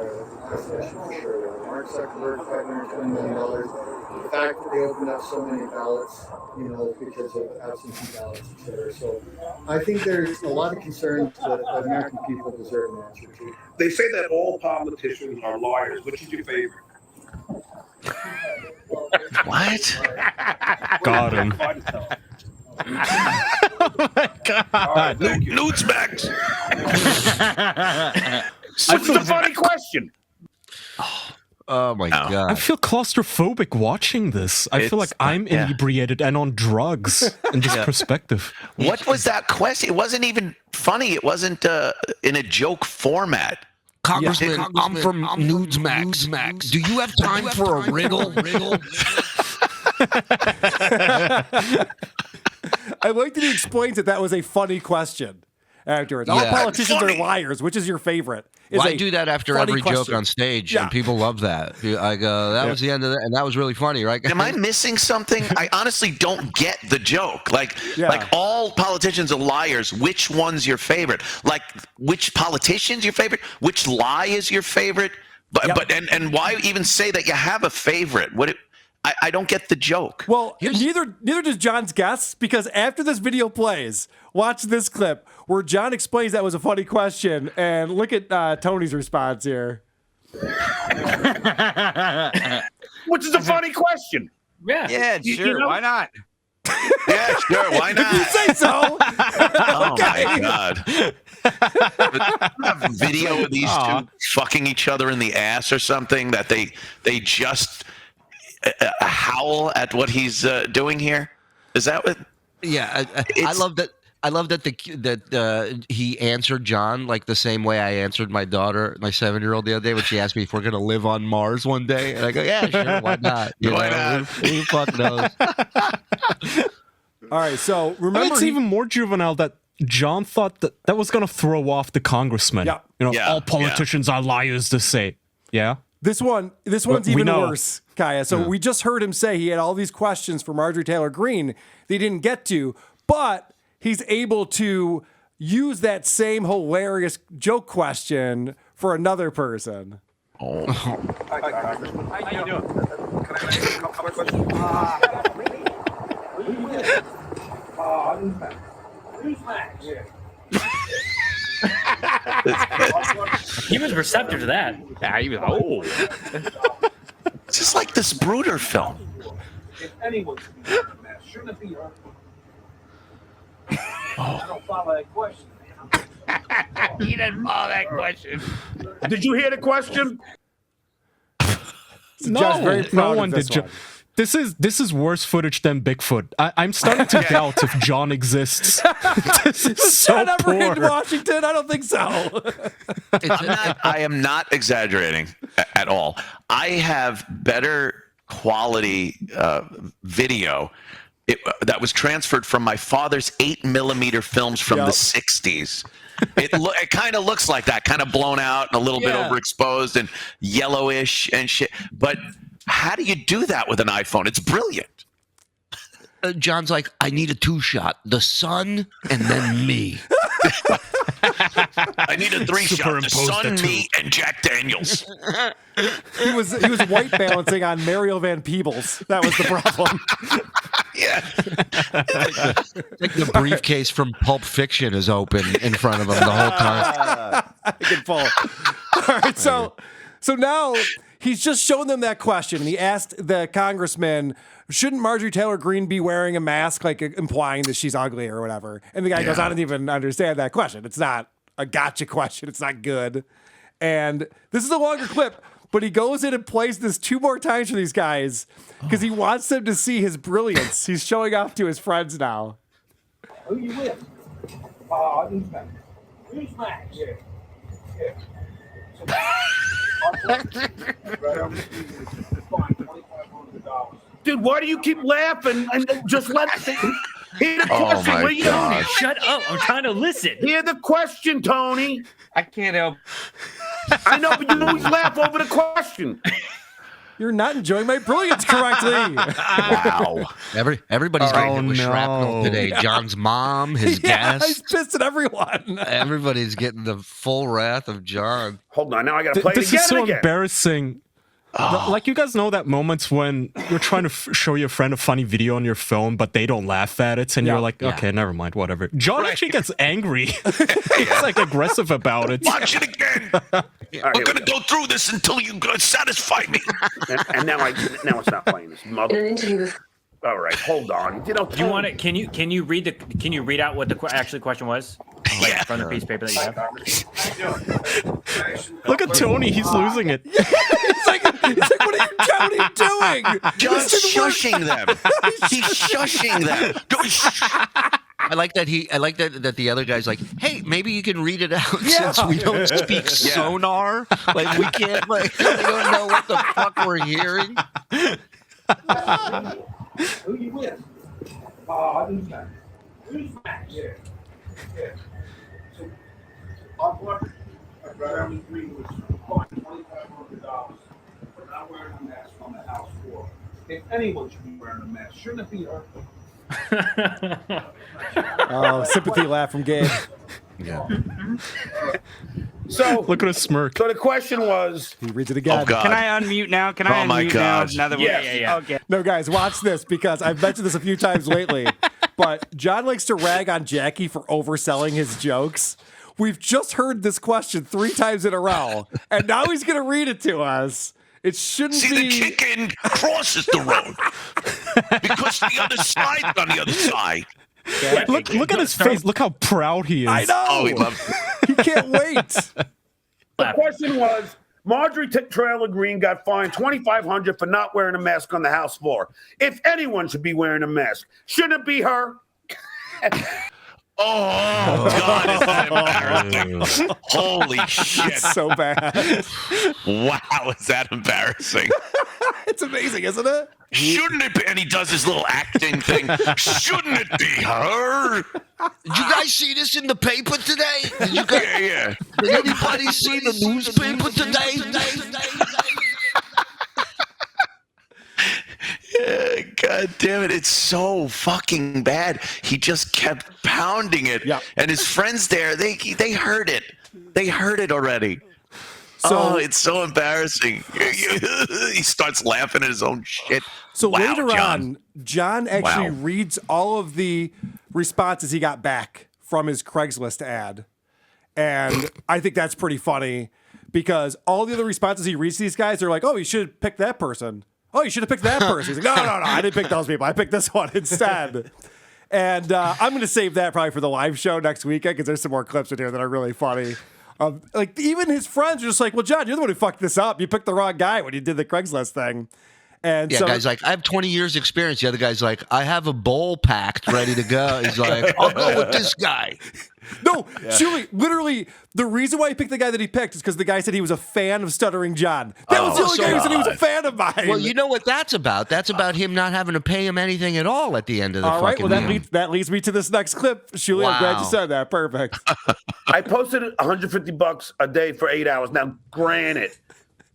last election for sure. Mark Zuckerberg, $520 million. The fact that they opened up so many ballots, because of absentee ballots, et cetera. So I think there's a lot of concerns that the American people deserve an answer to. They say that all politicians are liars. Which is your favorite? What? Got him. Newsmax. Which is a funny question. Oh my I God. feel claustrophobic watching this. I feel like I'm inebriated and on drugs in this perspective. What was that question? It wasn't even funny. It wasn't in a joke format. Congressman, I'm from Newsmax. Do you have time for a riddle? I like that he explains that was a funny question afterwards. All Yeah. politicians Funny. are liars. Which is your favorite? Well, I do that after funny every question. joke on stage, Yeah. and people love that. I go, that was the end of that, and that was really funny, right? Am I missing something? I honestly don't get the joke. Like all politicians are liars. Which one's your favorite? Like which politician's your favorite? Which lie is your favorite? But why even say that you have a favorite? I don't get the joke. Well, neither does John's guess, because after this video plays, watch this clip where John explains that was a funny question, and look at Tony's response here. Which is a funny question. Yeah, sure. know- Why not? Yeah, sure. Why not? You say so. Oh my God. A video of these two fucking each other in the ass or something that they just howl at what he's doing here. Is that what? Yeah, I love that. I love that he answered John like the same way I answered my daughter, my 7-year-old, the other day when she asked me if we're gonna live on Mars one day, and I go, yeah, sure, why not? Why not? Who fuck knows? All right, so remember, it's even more juvenile that John thought that was going to throw off the congressman. Yeah. All politicians are liars to say. Yeah. This one's We even know. worse, Kaya. So we just heard him say he had all these questions for Marjorie Taylor Greene that he didn't get to, but he's able to use that same hilarious joke question for another person. How you doing? Can I ask you a couple of questions? He was receptive to that. Yeah, he was, It's just like this Bruder film. If anyone should be wearing a mask, shouldn't it be her? I don't follow that question. he didn't follow that question. Did you hear the question? John's very proud of one this did. one. This is worse footage than Bigfoot. I'm starting to doubt if John exists. This is so John ever poor. in Washington? I don't think so. I am not exaggerating at all. I have better quality video that was transferred from my father's 8mm films from the 60s. It kind of looks like that, kind of blown out and a little bit overexposed and yellowish and shit. But how do you do that with an iPhone? It's brilliant. John's like, I need a 2-shot: the sun and then me. I need a 3-shot: the sun, me, and Jack Daniels. He was white balancing on Mariel Van Peebles. That was the problem. Yeah. Like the briefcase from Pulp Fiction is open in front of him the whole time. Good pull. All right, so now he's just shown them that question, and he asked the congressman, shouldn't Marjorie Taylor Greene be wearing a mask, like implying that she's ugly or whatever? And the guy goes, I don't even understand that question. It's not a gotcha question. It's not good. And this is a longer clip, but he goes in and plays this 2 more times for these guys because he wants them to see his brilliance. He's showing off to his friends now. Who you with? Newsmax. Newsmax. Yeah. Dude, why do you keep laughing and just let hear the question? my What are you God. doing? Shut up. I'm trying to listen. Hear the question, Tony. I can't help. I know, but you always laugh over the question. You're not enjoying my brilliance correctly. Wow. Everybody's getting hit with no. shrapnel today. John's mom, his Yeah, he's guest. pissed at everyone. Everybody's getting the full wrath of John. Hold on, now I got to play This it again is so and again. embarrassing. Like, you guys know that moments when you're trying to show your friend a funny video on your phone, but they don't laugh at it, and you're like, okay, never mind, whatever. John actually gets angry. He's like aggressive about it. Watch it again. I'm going to go through this until you satisfy me. And now it's not playing this mother. All right, hold on. Do you want it? Can you read out what the actual question was? Like from the piece of paper that you have. Look at Tony, he's losing it. He's like, what are you doing? John's shushing them. He's shushing them. I like that that the other guy's like, hey, maybe you can read it out since we don't speak sonar. Like, we can't, like, we don't know what the fuck we're hearing. Who you with? Newsmax. Newsmax. Yeah. So, I'd rather agree with $2,500 for not wearing a mask on the House floor. If anyone should be wearing a mask, shouldn't it be her? Oh, sympathy laugh from Gabe. Yeah. So Look at a smirk. So the question was, He reads it again. Oh, God. Can I unmute now? Can I Oh, my unmute God. now? Now that Yeah. Okay. No, guys, watch this because I've mentioned this a few times lately. But John likes to rag on Jackie for overselling his jokes. We've just heard this question 3 times in a row, and now he's going to read it to us. It shouldn't See, be. the chicken crosses the road because the other side's on the other side. Look at his face. Look how proud he is. I know. Oh, he loves it. He can't wait. The question was, Marjorie Trailer Green got fined $2,500 for not wearing a mask on the House floor. If anyone should be wearing a mask, shouldn't it be her? Oh, God, is that embarrassing. Holy shit. It's so bad. Wow, is that embarrassing? It's amazing, isn't it? Shouldn't it be? And he does his little acting thing. Shouldn't it be her? Did you guys see this in the paper today? Did you guys, Yeah. did anybody see the newspaper today? Yeah, God damn it. It's so fucking bad. He just kept pounding it. Yeah. And his friends there, they heard it. They heard it already. So- It's so embarrassing. He starts laughing at his own shit. So Wow, later John. on, John actually Wow. reads all of the responses he got back from his Craigslist ad. And I think that's pretty funny because all the other responses he reads to these guys are like, oh, you should have picked that person. Oh, you should have picked that person. He's like, no, I didn't pick those people. I picked this one instead. And I'm going to save that probably for the live show next weekend because there's some more clips in here that are really funny. Like even his friends are just like, well, John, you're the one who fucked this up. You picked the wrong guy when you did the Craigslist thing. And Yeah, so, guy's like, I have 20 years experience. The other guy's like, I have a bowl packed ready to go. He's like, I'll go with this guy. no, Shuli, literally, the reason why he picked the guy that he picked is because the guy said he was a fan of Stuttering John. That was the only guy who said he was a fan of mine. Well, you know what that's about? That's about him not having to pay him anything at all at the end of the all right, fucking well, meal. that leads me to this next clip. Shuli, I'm glad you Wow. said that. Perfect. I posted $150 a day for 8 hours. Now, granted,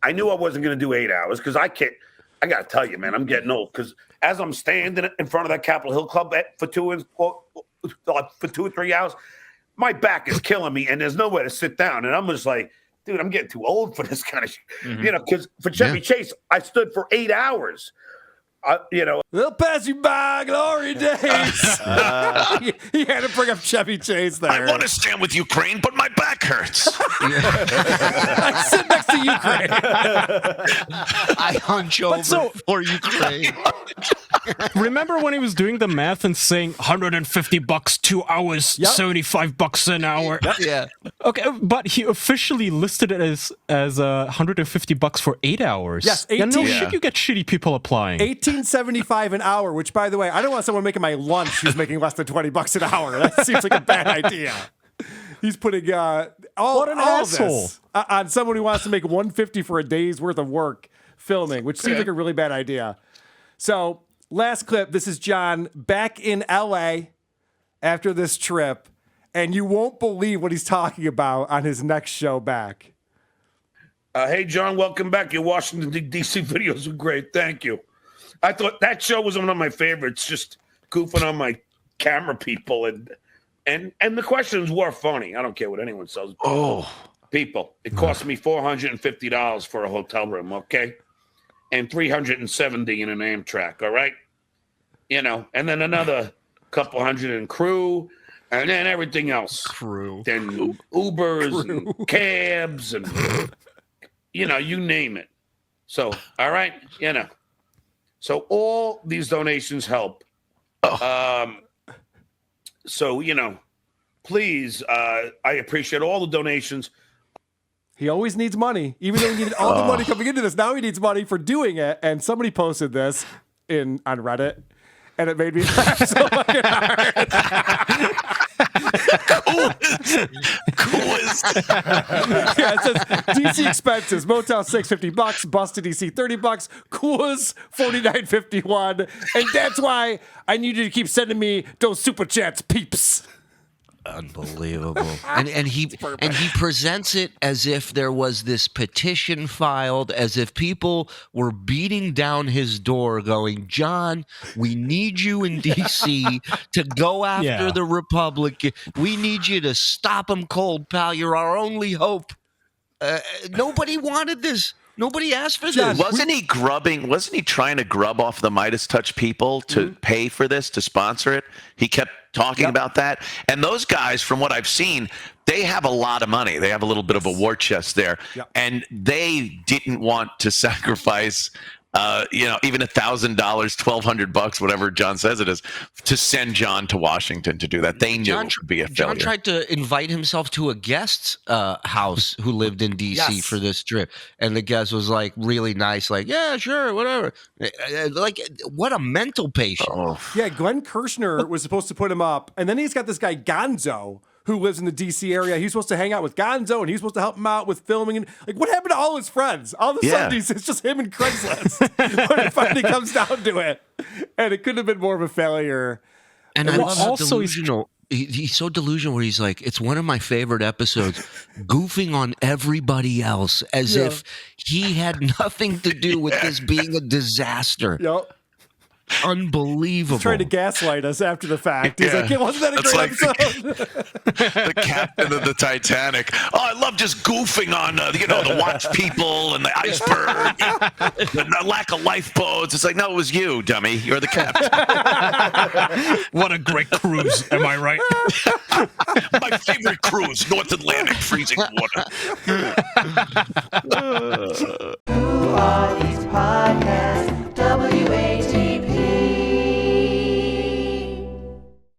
I knew I wasn't going to do 8 hours because I can't. I got to tell you, man, I'm getting old because as I'm standing in front of that Capitol Hill Club for 2 or 3 hours, my back is killing me and there's nowhere to sit down. And I'm just like, dude, I'm getting too old for this kind of shit. Mm-hmm. You know, because for Chevy Chase, I stood for 8 hours. They'll pass you by, glory days. He had to bring up Chevy Chase there. I want to stand with Ukraine, but my back hurts. I sit next to Ukraine. I hunch over for Ukraine. Remember when he was doing the math and saying $150 2 hours, Yep. $75 an hour? Yeah. Okay, but he officially listed it as $150 for 8 hours. Yes, Yeah, no 18 shit, you get shitty people applying. $18.75 an hour, which, by the way, I don't want someone making my lunch who's making less than $20 an hour. That seems like a bad idea. He's putting all What an of asshole. this on someone who wants to make $150 for a day's worth of work filming, which seems like a really bad idea. So, last clip. This is John back in LA after this trip, and you won't believe what he's talking about on his next show back. Hey, John, welcome back. Your Washington, D.C. videos were great. Thank you. I thought that show was one of my favorites, just goofing on my camera people. And the questions were funny. I don't care what anyone says. Oh. People, it cost me $450 for a hotel room, okay? And $370 in an Amtrak, all right? You know, and then another couple hundred in crew, and then everything else. Crew. Then Ubers and cabs and, you know, you name it. So, all right, you know. So all these donations help. So, you know, please, I appreciate all the donations. He always needs money, even though he needed all the money coming into this. Now he needs money for doing it. And somebody posted this on Reddit, and it made me laugh so fucking hard. Yeah, it says DC expenses: Motel 6 $50, bus to DC $30, Coors $49.51, and that's why I need you to keep sending me those super chats, peeps. Unbelievable. And he presents it as if there was this petition filed, as if people were beating down his door going, John, we need you in D.C. to go after the Republican. We need you to stop them cold, pal. You're our only hope. Nobody wanted this. Nobody asked for this. Wasn't he trying to grub off the Midas Touch people to pay for this, to sponsor it? He kept talking about that. And those guys, from what I've seen, they have a lot of money. They have a little bit of a war chest there, and they didn't want to sacrifice, even $1,000, $1,200, whatever John says it is, to send John to Washington to do that. They knew it would be a failure. John tried to invite himself to a guest's house who lived in D.C. for this trip, and the guest was like really nice, like, yeah, sure, whatever. Like, what a mental patient. Oh. Yeah, Glenn Kirshner was supposed to put him up, and then he's got this guy Gonzo who lives in the D.C. area. He's supposed to hang out with Gonzo, and he's supposed to help him out with filming. And like, what happened to all his friends? All of a sudden, it's just him and Craigslist when it finally comes down to it. And it couldn't have been more of a failure. And I love how delusional. He's so delusional where he's like, it's one of my favorite episodes, goofing on everybody else as if he had nothing to do with this being a disaster. Yep. Unbelievable. He's trying to gaslight us after the fact. He's like, wasn't that a great episode? The captain of the Titanic. Oh, I love just goofing on, the watch people and the iceberg, the lack of lifeboats. It's like, no, it was you, dummy. You're the captain. What a great cruise. Am I right? My favorite cruise, North Atlantic, freezing water.